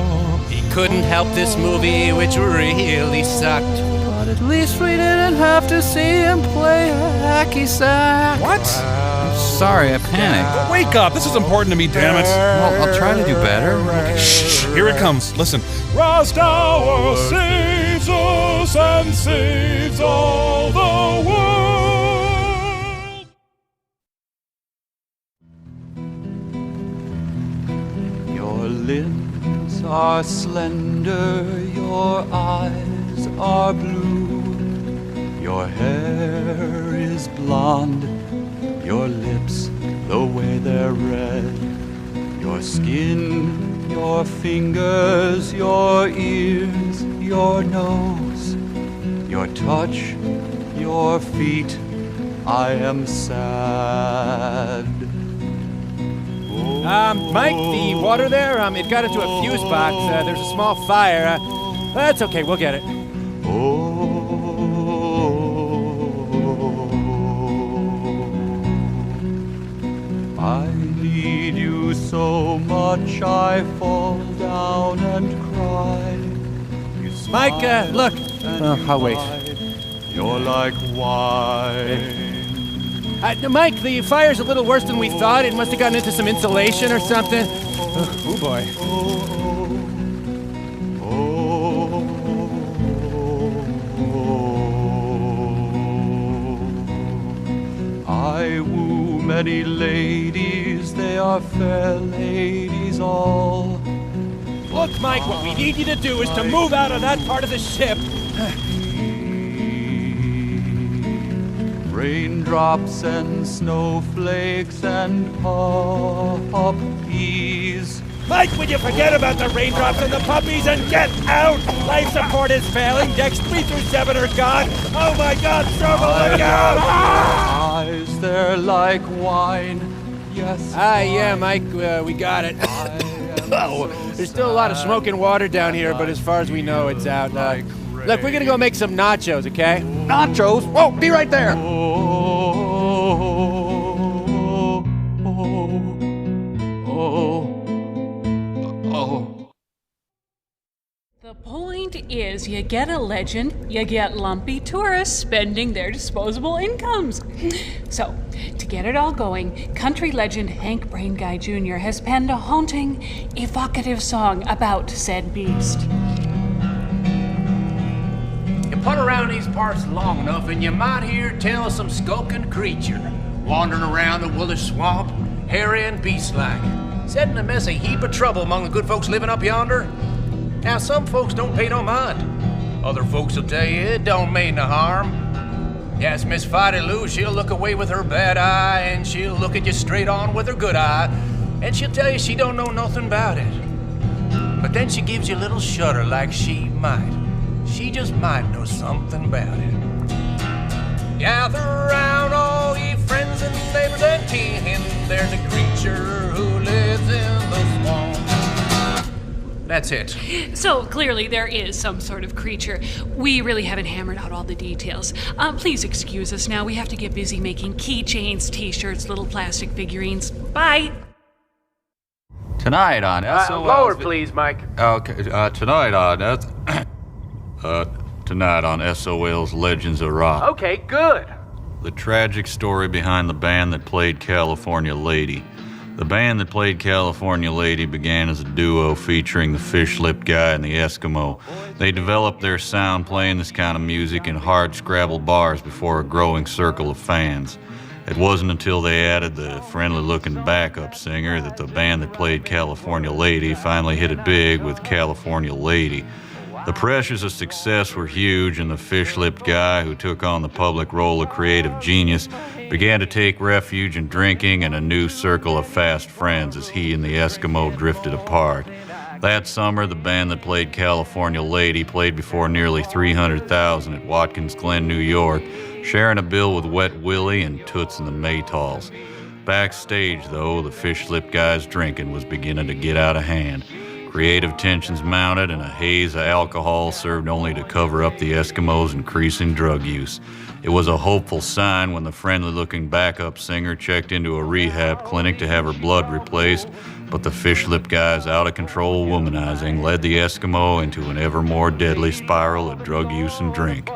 He couldn't help this movie, which really sucked. But at least we didn't have to see him play a hacky sack. What? I'm sorry, I panicked. Well, wake up. This is important to me, damn it. Well, I'll try to do better. Okay, shh. Here it comes. Listen. Rowsdower saves us and saves all the world. Your limbs are slender, your eyes are blue, your hair is blonde, your lips the way they're red, your skin, your fingers, your ears, your nose, your touch, your feet. I am sad. Mike, the water there, it got into a fuse box. There's a small fire. That's okay, we'll get it. I need you so much I fall down and cry. You Mike, look. I'll wait. You're like wine. Mike, the fire's a little worse than we thought. It must have gotten into some insulation or something. Oh boy. I woo many ladies, they are fair ladies all. Look, Mike, what we need you to do is to move out of that part of the ship. Raindrops and snowflakes and puppies. Mike, would you forget about the raindrops and the puppies and get out? Life support is failing. Decks 3 through 7 are gone. Oh my God, Servo, look out! Eyes, they're like wine. Yes. Yeah, Mike, we got it. Oh, there's still a lot of smoke and water down here, but as far as we know, it's out. Look, we're gonna go make some nachos, okay? Nachos? Whoa, be right there. The point is, you get a legend, you get lumpy tourists spending their disposable incomes. So, to get it all going, country legend Hank Brain Guy Jr. has penned a haunting, evocative song about said beast. You put around these parts long enough and you might hear tell of some skulking creature wandering around the woolly swamp, hairy and beast-like, setting a mess a heap of trouble among the good folks living up yonder. Now, some folks don't pay no mind. Other folks will tell you it don't mean no harm. Yes, Miss Fighty Lou, she'll look away with her bad eye, and she'll look at you straight on with her good eye, and she'll tell you she don't know nothing about it. But then she gives you a little shudder like she might. She just might know something about it. Gather round all ye friends and neighbors and kin. There's a creature who lives in the swamp. That's it. So clearly there is some sort of creature. We really haven't hammered out all the details. Please excuse us now. We have to get busy making keychains, t-shirts, little plastic figurines. Bye. Tonight on S.O.L. Lower, please, Mike. Okay, tonight on S.O.L.'s Legends of Rock. Okay, good. The tragic story behind the band that played California Lady. The band that played California Lady began as a duo featuring the fish-lipped guy and the Eskimo. They developed their sound playing this kind of music in hard scrabble bars before a growing circle of fans. It wasn't until they added the friendly-looking backup singer that the band that played California Lady finally hit it big with California Lady. The pressures of success were huge, and the fish-lipped guy, who took on the public role of creative genius, began to take refuge in drinking and a new circle of fast friends as he and the Eskimo drifted apart. That summer, the band that played California Lady played before nearly 300,000 at Watkins Glen, New York, sharing a bill with Wet Willie and Toots and the Maytals. Backstage, though, the fish lip guys' drinking was beginning to get out of hand. Creative tensions mounted, and a haze of alcohol served only to cover up the Eskimos' increasing drug use. It was a hopeful sign when the friendly-looking backup singer checked into a rehab clinic to have her blood replaced, but the fish lip guys' out-of-control womanizing led the Eskimo into an ever more deadly spiral of drug use and drink.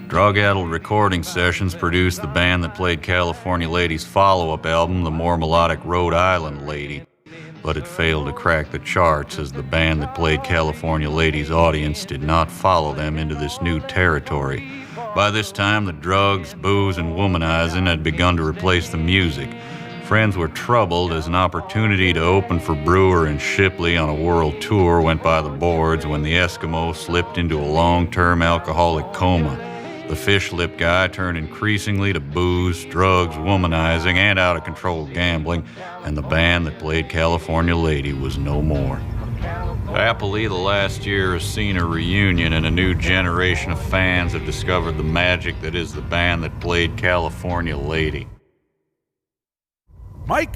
Drug-addled recording sessions produced the band that played California Lady's follow-up album, the more melodic Rhode Island Lady. But it failed to crack the charts as the band that played California Lady's audience did not follow them into this new territory. By this time, the drugs, booze, and womanizing had begun to replace the music. Friends were troubled as an opportunity to open for Brewer and Shipley on a world tour went by the boards when the Eskimo slipped into a long-term alcoholic coma. The fish lip guy turned increasingly to booze, drugs, womanizing, and out-of-control gambling, and the band that played California Lady was no more. Happily, the last year has seen a reunion, and a new generation of fans have discovered the magic that is the band that played California Lady. Mike,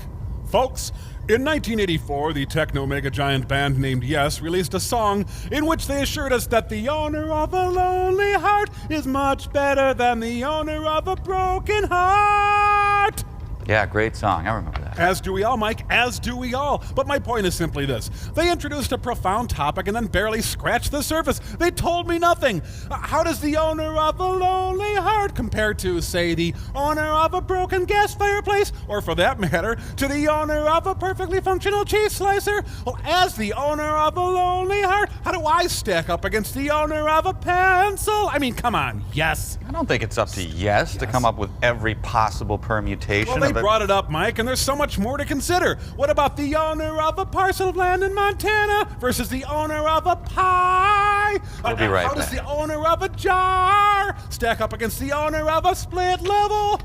folks, in 1984, the techno mega giant band named Yes released a song in which they assured us that the owner of a lonely heart is much better than the owner of a broken heart. Yeah, great song. I remember that. As do we all, Mike, as do we all. But my point is simply this. They introduced a profound topic and then barely scratched the surface. They told me nothing. How does the owner of a lonely heart compare to, say, the owner of a broken gas fireplace? Or for that matter, to the owner of a perfectly functional cheese slicer? Well, as the owner of a lonely heart, how do I stack up against the owner of a pencil? I mean, come on, Yes. I don't think it's up to Yes to come up with every possible permutation Well, of they brought it up, Mike, and there's so much more to consider. What about the owner of a parcel of land in Montana versus the owner of a pie? We'll be right How does back. the owner of a jar stack up against the owner of a split level?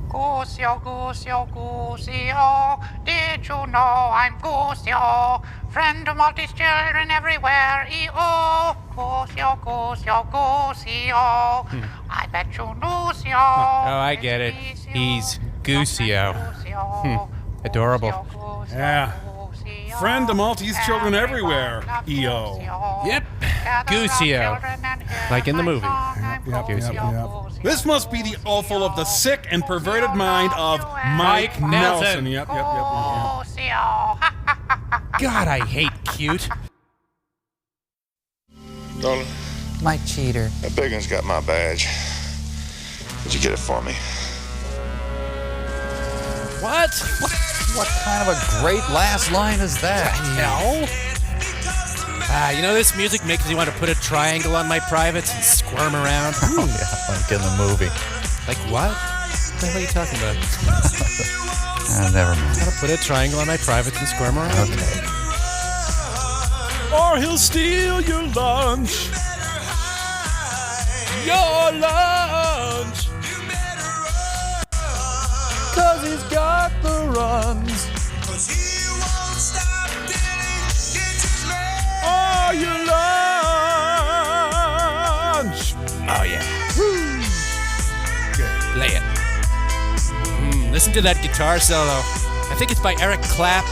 Goosio, Goosio, Goosio, did you know I'm Goosio? Friend of Maltese children everywhere, E.O. Goosio, Goosio, Goosio, I bet you knew so. Oh, I get it. He's Goosio. Adorable. Yeah. Friend of Maltese children everywhere, E.O. Yep. Goosio. Like in the movie. Goosio. This must be the offal of the sick and perverted mind of Mike Nelson. Yep. God, I hate cute. Darling. Mike Cheater. That Biggins got my badge. Would you get it for me? What? What kind of a great last line is that? Hell? You know, this music makes me want to put a triangle on my privates and squirm around. Oh, yeah, like in the movie. Like what? What the hell are you talking about? Never mind. I want to put a triangle on my privates and squirm around. Okay. Or he'll steal your lunch. Your lunch. 'Cause he's got the runs. Oh, your lunch. Oh, yeah. Woo. Good. Play it. Listen to that guitar solo. I think it's by Eric Clapp.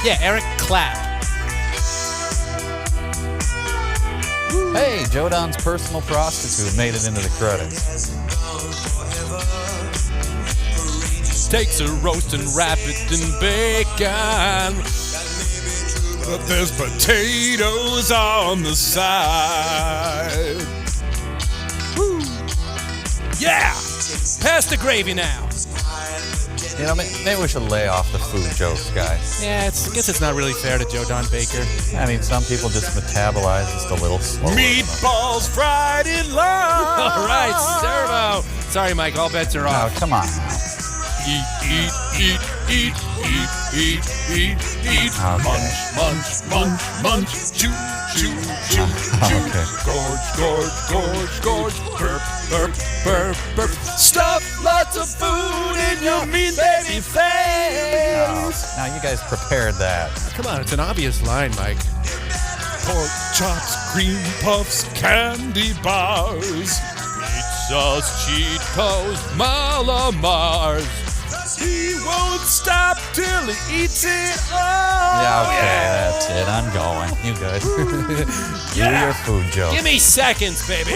Yeah, Eric Clapp. Hey, Joe Don's personal prostitute made it into the credits. Takes a roast and wrap it in bacon. But there's potatoes on the side. Woo. Yeah! Pass the gravy now. You know, maybe we should lay off the food jokes, guys. Yeah, I guess it's not really fair to Joe Don Baker. I mean, some people just metabolize just a little slower. Meatballs fried in love. All right, Servo. Sorry, Mike, all bets are off. Oh, come on. Eat, eat, eat, eat, eat, eat, eat, eat. Okay. Munch, munch, munch, munch. Chew, chew, chew, chew. Okay. Gorge, gorge, gorge, gorge. Burp, burp, burp, burp. Stuff lots of food in your mean baby face. Now, you guys prepared that. Come on, it's an obvious line, Mike. Pork chops, cream puffs, candy bars. Pizzas, Cheetos, Malamars. He won't stop till he eats it all. Yeah, okay, that's it. I'm going. You good? Do your food joke. Give me seconds, baby.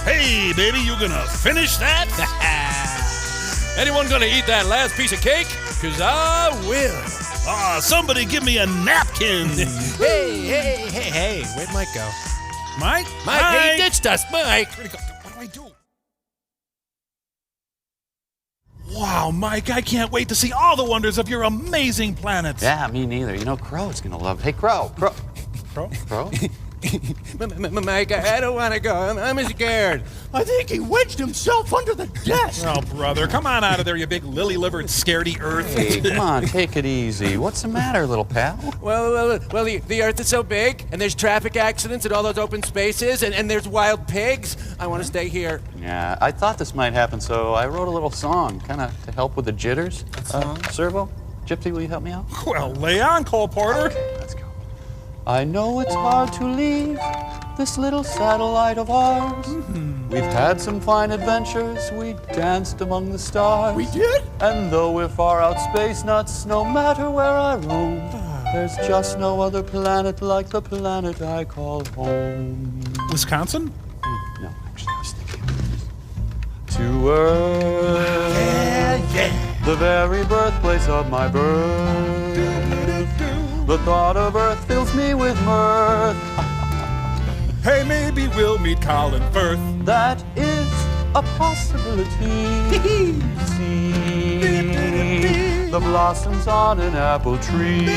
Hey, baby, you gonna finish that? Anyone gonna eat that last piece of cake? Cause I will. Somebody give me a napkin. Hey, where'd Mike go? Mike? Mike, hey, he ditched us, Mike. What do I do? Wow, Mike, I can't wait to see all the wonders of your amazing planet. Yeah, me neither. You know, Crow's gonna love it. Hey, Crow. Crow? Mike, I don't want to go. I'm scared. I think he wedged himself under the desk. Oh, brother, come on out of there, you big lily-livered scaredy earth. Hey, come on, take it easy. What's the matter, little pal? Well, the Earth is so big, and there's traffic accidents and all those open spaces, and there's wild pigs. I want to stay here. Yeah, I thought this might happen, so I wrote a little song, kind of to help with the jitters. Servo, Gypsy, will you help me out? Well, lay on, Cole Porter. Okay, let's go. I know it's hard to leave this little satellite of ours. We've had some fine adventures, we danced among the stars. We did? And though we're far out space nuts, no matter where I roam, there's just no other planet like the planet I call home. Wisconsin? No, actually, I was thinking to Earth, the very birthplace of my birth. The thought of Earth fills me with mirth. Hey, maybe we'll meet Colin Firth. That is a possibility. See the blossoms on an apple tree.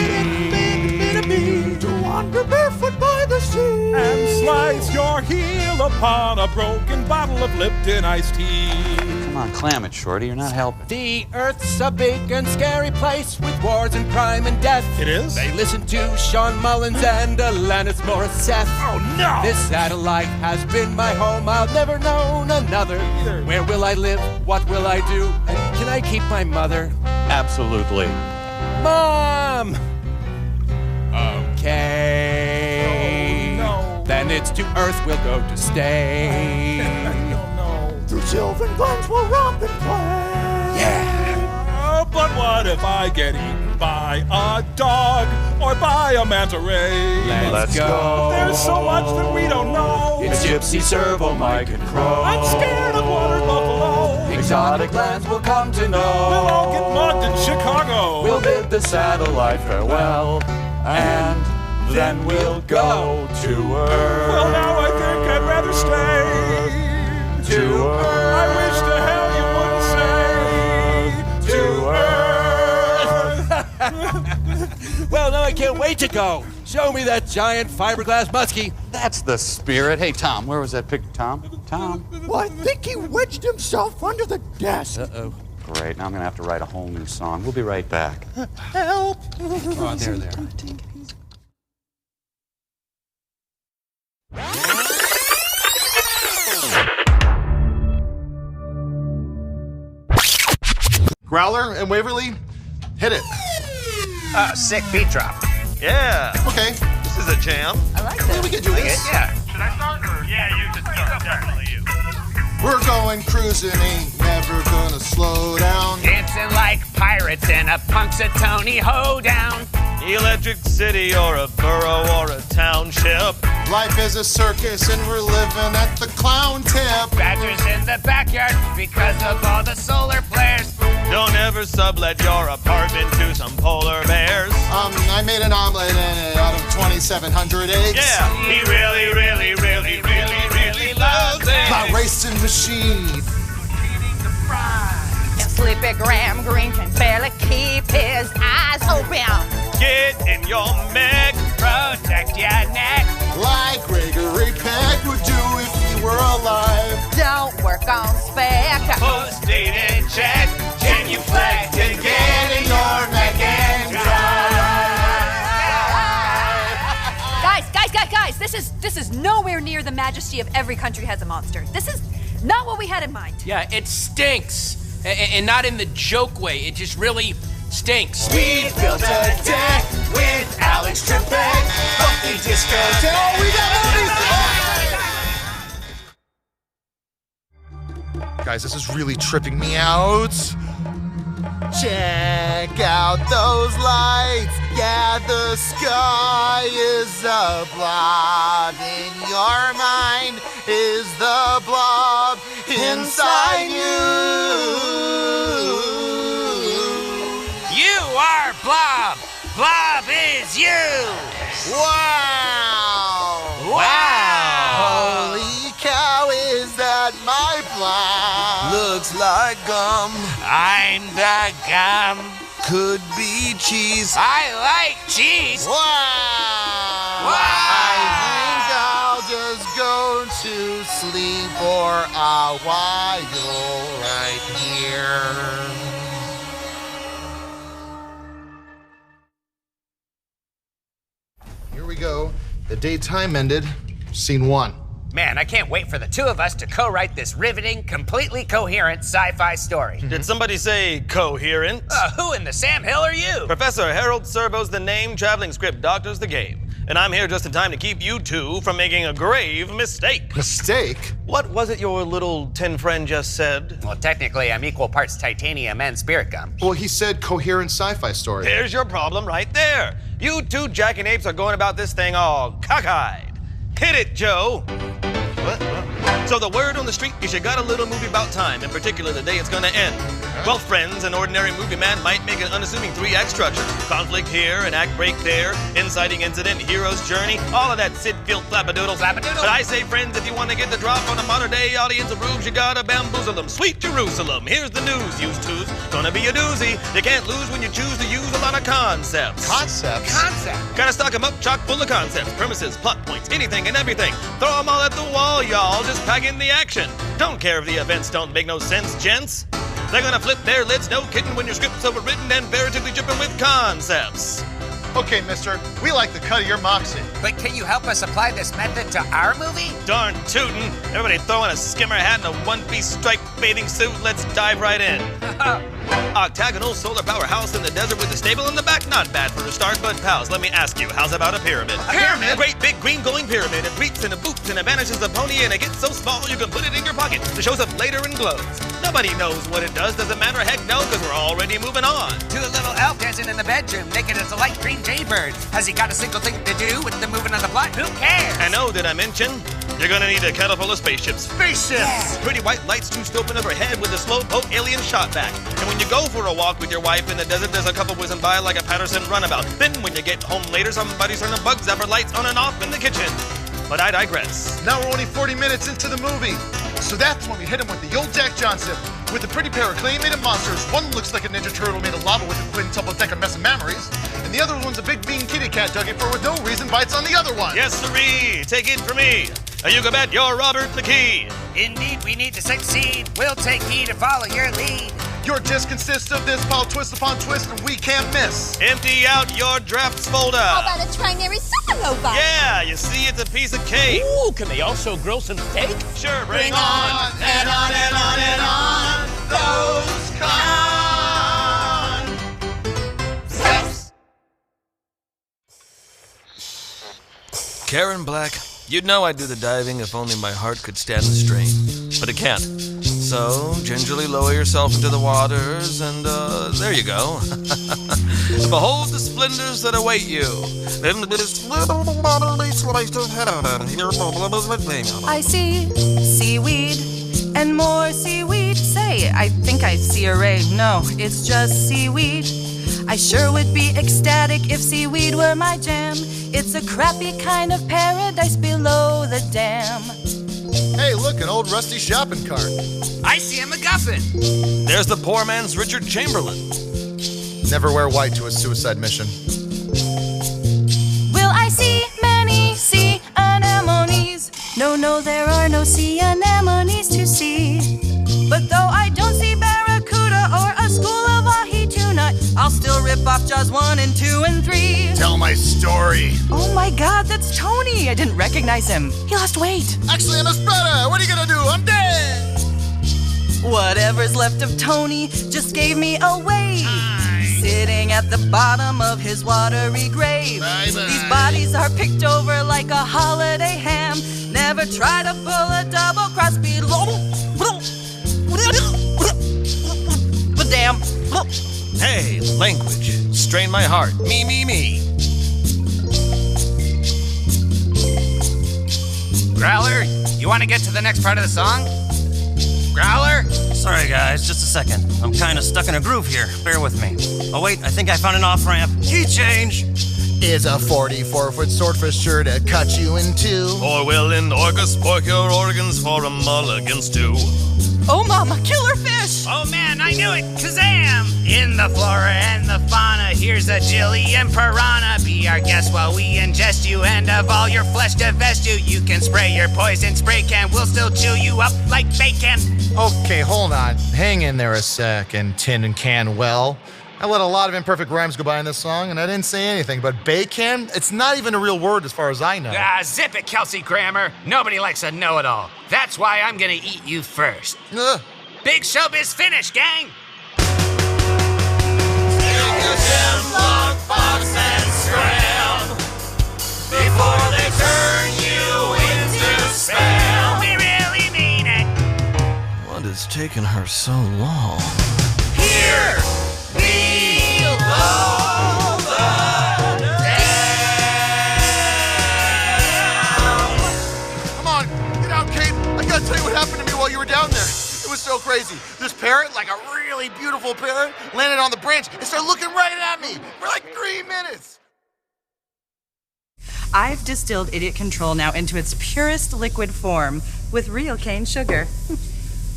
To wander barefoot by the sea. And slice your heel upon a broken bottle of Lipton iced tea. Come on, clam it, Shorty. You're not helping. The Earth's a big and scary place with wars and crime and death. It is? They listen to Sean Mullins and Alanis Morissette. Oh, no! This satellite has been my home. I'll never know another. Where will I live? What will I do? And can I keep my mother? Absolutely. Mom! Okay. Oh, no. Then it's to Earth we'll go to stay. Through Sylvan Glens we'll romp and play. Yeah. But what if I get eaten by a dog or by a manta ray? Let's go. There's so much that we don't know. It's Gypsy, Servo, Mike, and Crow. I'm scared of water buffalo. Exotic lands we'll come to know. We'll all get mugged in Chicago. We'll bid the satellite farewell, and then we'll go to Earth. Well, now I think I'd rather stay. To Earth. I wish to hell you wouldn't say. To Earth. Well, now I can't wait to go. Show me that giant fiberglass muskie. That's the spirit. Hey, Tom, where was that picture? Tom? Well, I think he wedged himself under the desk. Uh-oh. Great, now I'm going to have to write a whole new song. We'll be right back. Help! Oh, there. Growler and Waverly, hit it. Sick beat drop. Yeah. Okay. This is a jam. I like that. Yeah, we can do this. Yeah. Should I start? Or? Yeah, you just start. Definitely you. We're going cruising, ain't never gonna slow down. Dancing like pirates in a Punxsutawney hoedown. Electric City or a borough or a township. Life is a circus and we're living at the clown tip. Badgers in the backyard because of all the solar flares. Don't ever sublet your apartment to some polar bears. I made an omelet in it out of 2,700 eggs. Yeah, he really, really, really, really, really loves it. My racing machine. Sleepy Graham Greene can barely keep his eyes open. Get in your mech, protect your neck. Like Gregory Peck would do if he were alive. Don't work on spec. Post-dated check. Genuflect and get in your mech and drive. Guys, this is nowhere near the majesty of Every Country Has a Monster. This is not what we had in mind. Yeah, it stinks. And not in the joke way. It just really stinks. We built a deck with Alex Trebek. Funky disco. Oh, we got Guys, this is really tripping me out. Check out those lights. Yeah, the sky is a blob. In your mind is the blob inside you. You are Blob. Blob is you. Wow! Wow! Holy cow, is that my blob? Looks like gum. I'm the gum. Could be cheese. I like cheese. Wow! I think I'll just go to sleep for a while right here. Here we go. The day time ended. Scene 1. Man, I can't wait for the two of us to co-write this riveting, completely coherent sci-fi story. Did somebody say coherent? Who in the Sam Hill are you? Professor Harold Servo's the name, traveling script doctor's the game. And I'm here just in time to keep you two from making a grave mistake. Mistake? What was it your little tin friend just said? Well, technically, I'm equal parts titanium and spirit gum. Well, he said coherent sci-fi story. There's your problem right there. You two jackanapes are going about this thing all cockeyed. Hit it, Joe. What? So the word on the street is you got a little movie about time, in particular the day it's gonna end. Well, friends, an ordinary movie man might make an unassuming 3-act structure. Conflict here, an act break there, inciting incident, hero's journey, all of that Sid Field flappadoodle. But I say, friends, if you want to get the drop on a modern day audience of rubes, you gotta bamboozle them. Sweet Jerusalem, here's the news, used to's. Gonna be a doozy. You can't lose when you choose to use a lot of concepts. Concepts? Gotta stock them up chock full of concepts, premises, plot points, anything and everything. Throw them all at the wall, y'all. Just pack in the action. Don't care if the events don't make no sense, gents. They're gonna flip their lids, no kidding, when your script's overwritten and veritably dripping with concepts. Okay, mister, we like the cut of your moxie. But can you help us apply this method to our movie? Darn tootin'. Everybody throwing a skimmer hat and a one-piece striped bathing suit. Let's dive right in. Octagonal solar powerhouse in the desert with a stable in the back. Not bad for a start, but pals, let me ask you, how's about a pyramid? A pyramid? A great big green glowing pyramid. It creeps and it boops and it vanishes a pony and it gets so small you can put it in your pocket. It shows up later and glows. Nobody knows what it does. Doesn't matter, heck no, because we're already moving on. To a little elf dancing in the bedroom, naked as a light green jaybird. Has he got a single thing to do with the moving of the plot? Who cares? I know, did I mention? You're gonna need a kettle full of spaceships. Spaceships! Yeah. Pretty white lights two scoping overhead with a slow poke alien shot back. And when you go for a walk with your wife in the desert, there's a couple whizzing by like a Patterson runabout. Then when you get home later, somebody's turning bug zapper lights on and off in the kitchen. But I digress. Now we're only 40 minutes into the movie. So that's when we hit him with the old Jack Johnson. With a pretty pair of clay-made monsters. One looks like a Ninja Turtle made of lava with a quintuple deck of mess of memories. And the other one's a big bean kitty cat Doughy for with no reason bites on the other one. Yes, sirree. Take it from me. You go bet you're Robert McKee. Indeed, we need to succeed. We'll take heed to follow your lead. Your disc consists of this pile twist upon twist, and we can't miss. Empty out your drafts folder. How about a trinary supernova? Yeah, you see, it's a piece of cake. Ooh, can they also grill some steak? Sure, bring on and on and on and on those concepts. Karen Black, you'd know I'd do the diving if only my heart could stand the strain. But it can't. So, gingerly lower yourself into the waters, and there you go. Behold the splendors that await you. I see seaweed and more seaweed. Say, I think I see a ray. No, it's just seaweed. I sure would be ecstatic if seaweed were my jam. It's a crappy kind of paradise below the dam. Hey, look, an old rusty shopping cart. I see a MacGuffin. There's the poor man's Richard Chamberlain. Never wear white to a suicide mission. Will I see many sea anemones? No, there are no sea anemones to see. But though I don't see barracuda or a school of ahi tuna, I'll still rip off Jaws 1 and 2 and 3. Tell my story. Oh my God, that's Tony. I didn't recognize him. He lost weight. Actually, I'm a spreader. What are you gonna do? I'm dead. Whatever's left of Tony just gave me away. Sitting at the bottom of his watery grave. Bye-bye. These bodies are picked over like a holiday ham. Never try to pull a double cross below. But damn. Hey, language. Strain my heart. Me. Growler, you want to get to the next part of the song? Growler? Sorry, guys, just a second. I'm kind of stuck in a groove here. Bear with me. Oh, wait, I think I found an off-ramp. Key change! Is a 44-foot swordfish sure to cut you in two? Or will an orca spork your organs for a mulligan stew? Oh, Mama, killer fish! Oh man, I knew it! Kazam! In the flora and the fauna, here's a Jilly and Piranha. Be our guest while we ingest you, and of all your flesh divest you. You can spray your poison spray can, we'll still chew you up like bacon. Okay, hold on. Hang in there a sec, and Tin and Can well. I let a lot of imperfect rhymes go by in this song, and I didn't say anything, but bacon? It's not even a real word as far as I know. Zip it, Kelsey Grammer. Nobody likes a know-it-all. That's why I'm gonna eat you first. Big showbiz finish, gang! Take a Gemlock box and scram before they turn you into spam. We really mean it. What is taking her so long? Here we all the down. Come on, get out, Kate. I gotta tell you what happened to me while you were down there. It was so crazy. This parrot, like a really beautiful parrot, landed on the branch and started looking right at me for like 3 minutes. I've distilled Idiot Control Now into its purest liquid form with real cane sugar.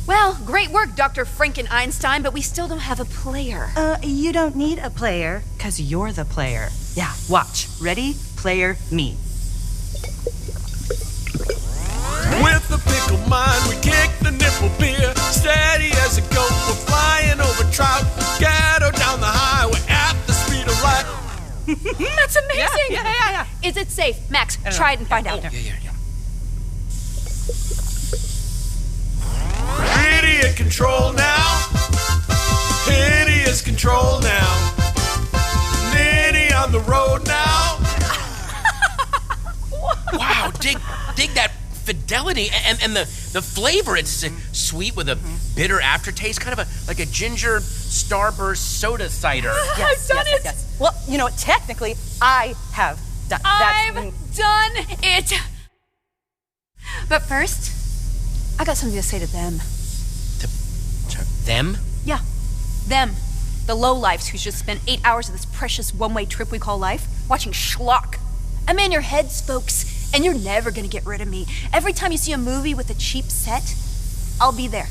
Well, great work, Dr. Franken-Einstein, but we still don't have a player. You don't need a player, because you're the player. Yeah, watch. Ready? Player me. With the pickle mind, we kick the nipple beer. Steady as a goat, we're flying over trout. Gatto down the highway at the speed of light. That's amazing! Yeah. Is it safe? Max, try it and find out. Idiot control now. Hideous control now. Nitty on the road now. Wow, dig that fidelity and the flavor. It's sweet with a bitter aftertaste, kind of like a ginger starburst soda cider. I've done it! Yes. Well, you know what? Technically, I have done I've done it! But first, I got something to say to them. Them? Yeah, them. The lowlifes who just spent 8 hours of this precious one-way trip we call life watching schlock. I'm in your heads, folks, and you're never gonna get rid of me. Every time you see a movie with a cheap set, I'll be there.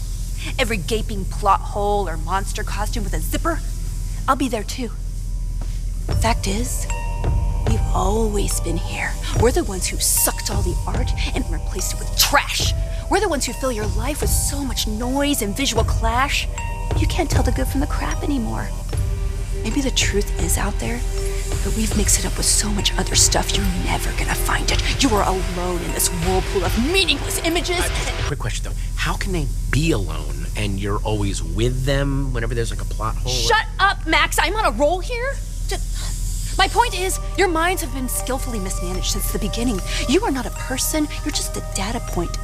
Every gaping plot hole or monster costume with a zipper, I'll be there too. The fact is, we've always been here. We're the ones who sucked all the art and replaced it with trash. We're the ones who fill your life with so much noise and visual clash, you can't tell the good from the crap anymore. Maybe the truth is out there, but we've mixed it up with so much other stuff, you're never gonna find it. You are alone in this whirlpool of meaningless images. Quick question though, how can they be alone and you're always with them whenever there's like a plot hole? Shut up, Max, I'm on a roll here. My point is, your minds have been skillfully mismanaged since the beginning. You are not a person, you're just a data point.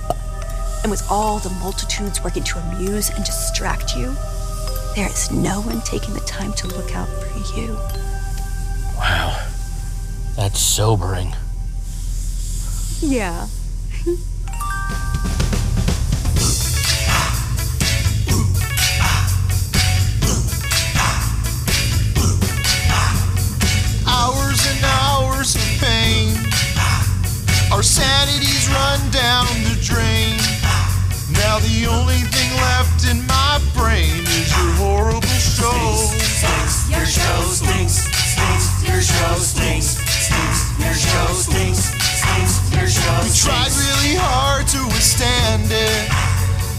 And with all the multitudes working to amuse and distract you, there is no one taking the time to look out for you. Wow, that's sobering. Yeah. Hours and hours of pain. Our sanity's run down the drain. Now the only thing left in my brain is your horrible show. Your show stinks. Your show stinks. Your show stinks. Your show stinks. We tried really hard to withstand it,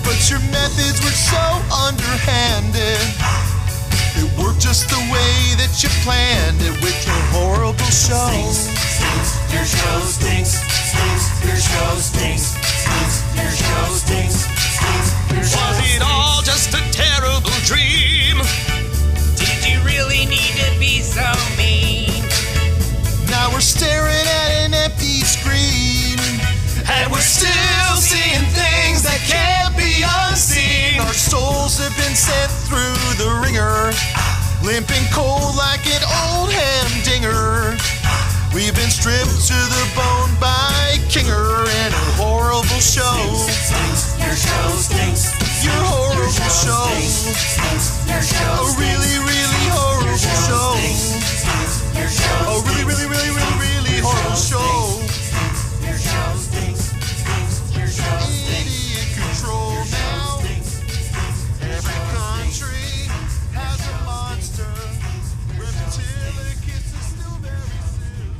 but your methods were so underhanded. It worked just the way that you planned it with your horrible show. Your show stinks. Your show stinks. Your show stinks. Was it all just a terrible dream? Did you really need to be so mean? Now we're staring at an empty screen, and we're still seeing things that can't be unseen. Our souls have been sent through the ringer, limp and cold like an old hamdinger. We've been stripped to the bone by Kinger and a horrible show. Your show stinks. Your horrible show. Your show a really, really horrible show. Your show a really, really, really, really, really horrible show. Your show stinks. Your show stinks. Idiot control now. Every country has a monster. Reptilicus is still very soon.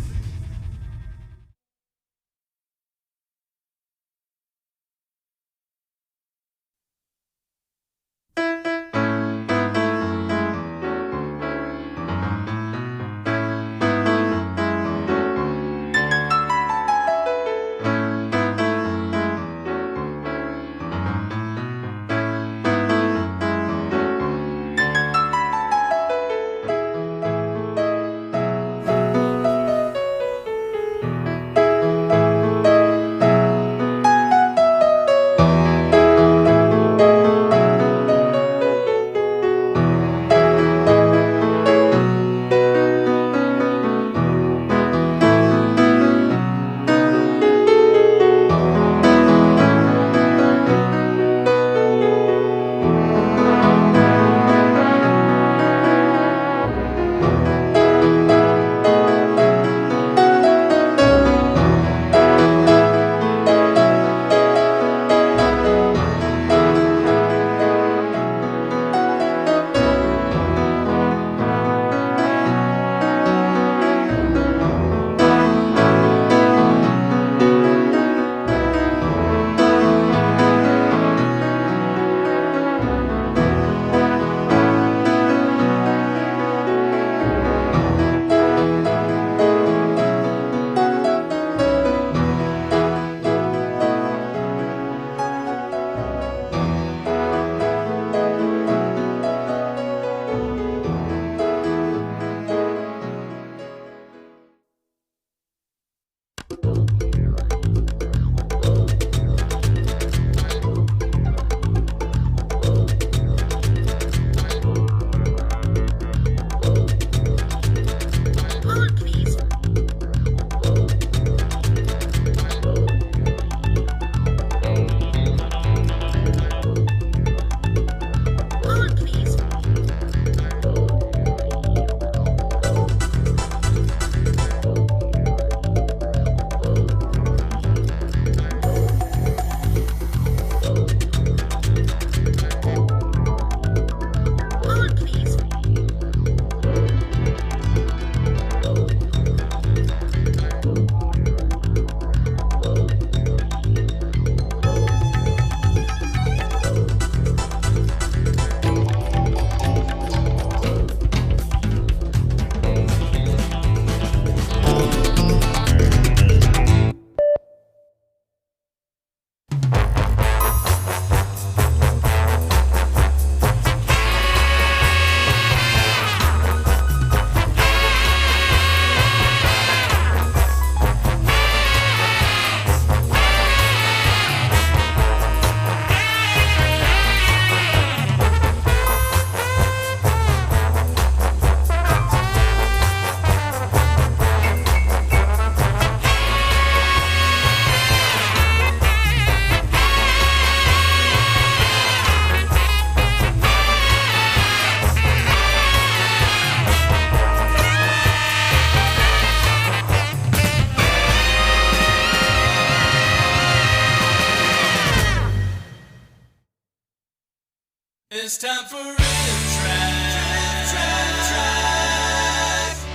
It's time for Rifftrax.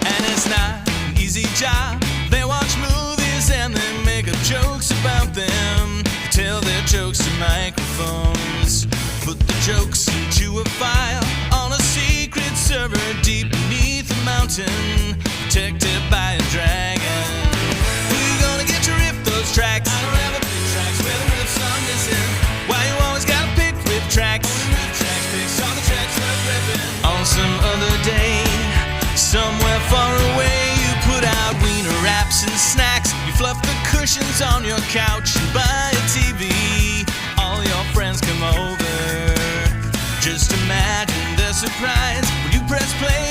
And it's not an easy job. They watch movies and they make up jokes about them. They tell their jokes to microphones. Put the jokes into a file on a secret server deep beneath a mountain, protected by a dragon. Who you gonna get to riff those tracks? I don't have a big tracks where the riffs are missing. Why you always gotta pick Rifftrax? Rifftrax picks all the tracks worth ripping. On some other day, somewhere far away, you put out wiener wraps and snacks. You fluff the cushions on your couch and buy a TV. All your friends come over. Just imagine their surprise when you press play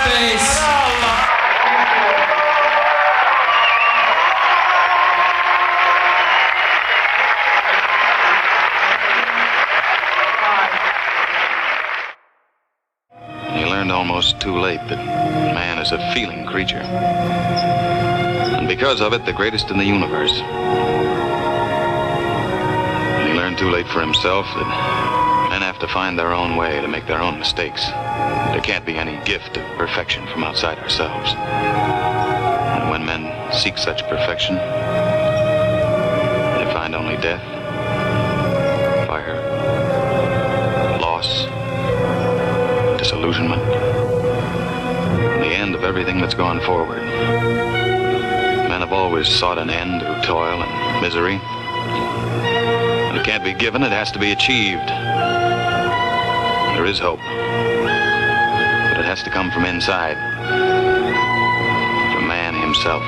space. He learned almost too late that man is a feeling creature. And because of it, the greatest in the universe. And he learned too late for himself that men have to find their own way to make their own mistakes. There can't be any gift of perfection from outside ourselves. And when men seek such perfection, they find only death, fire, loss, disillusionment, and the end of everything that's gone forward. Men have always sought an end to toil and misery. When it can't be given, it has to be achieved. There is hope, but it has to come from inside, from man himself.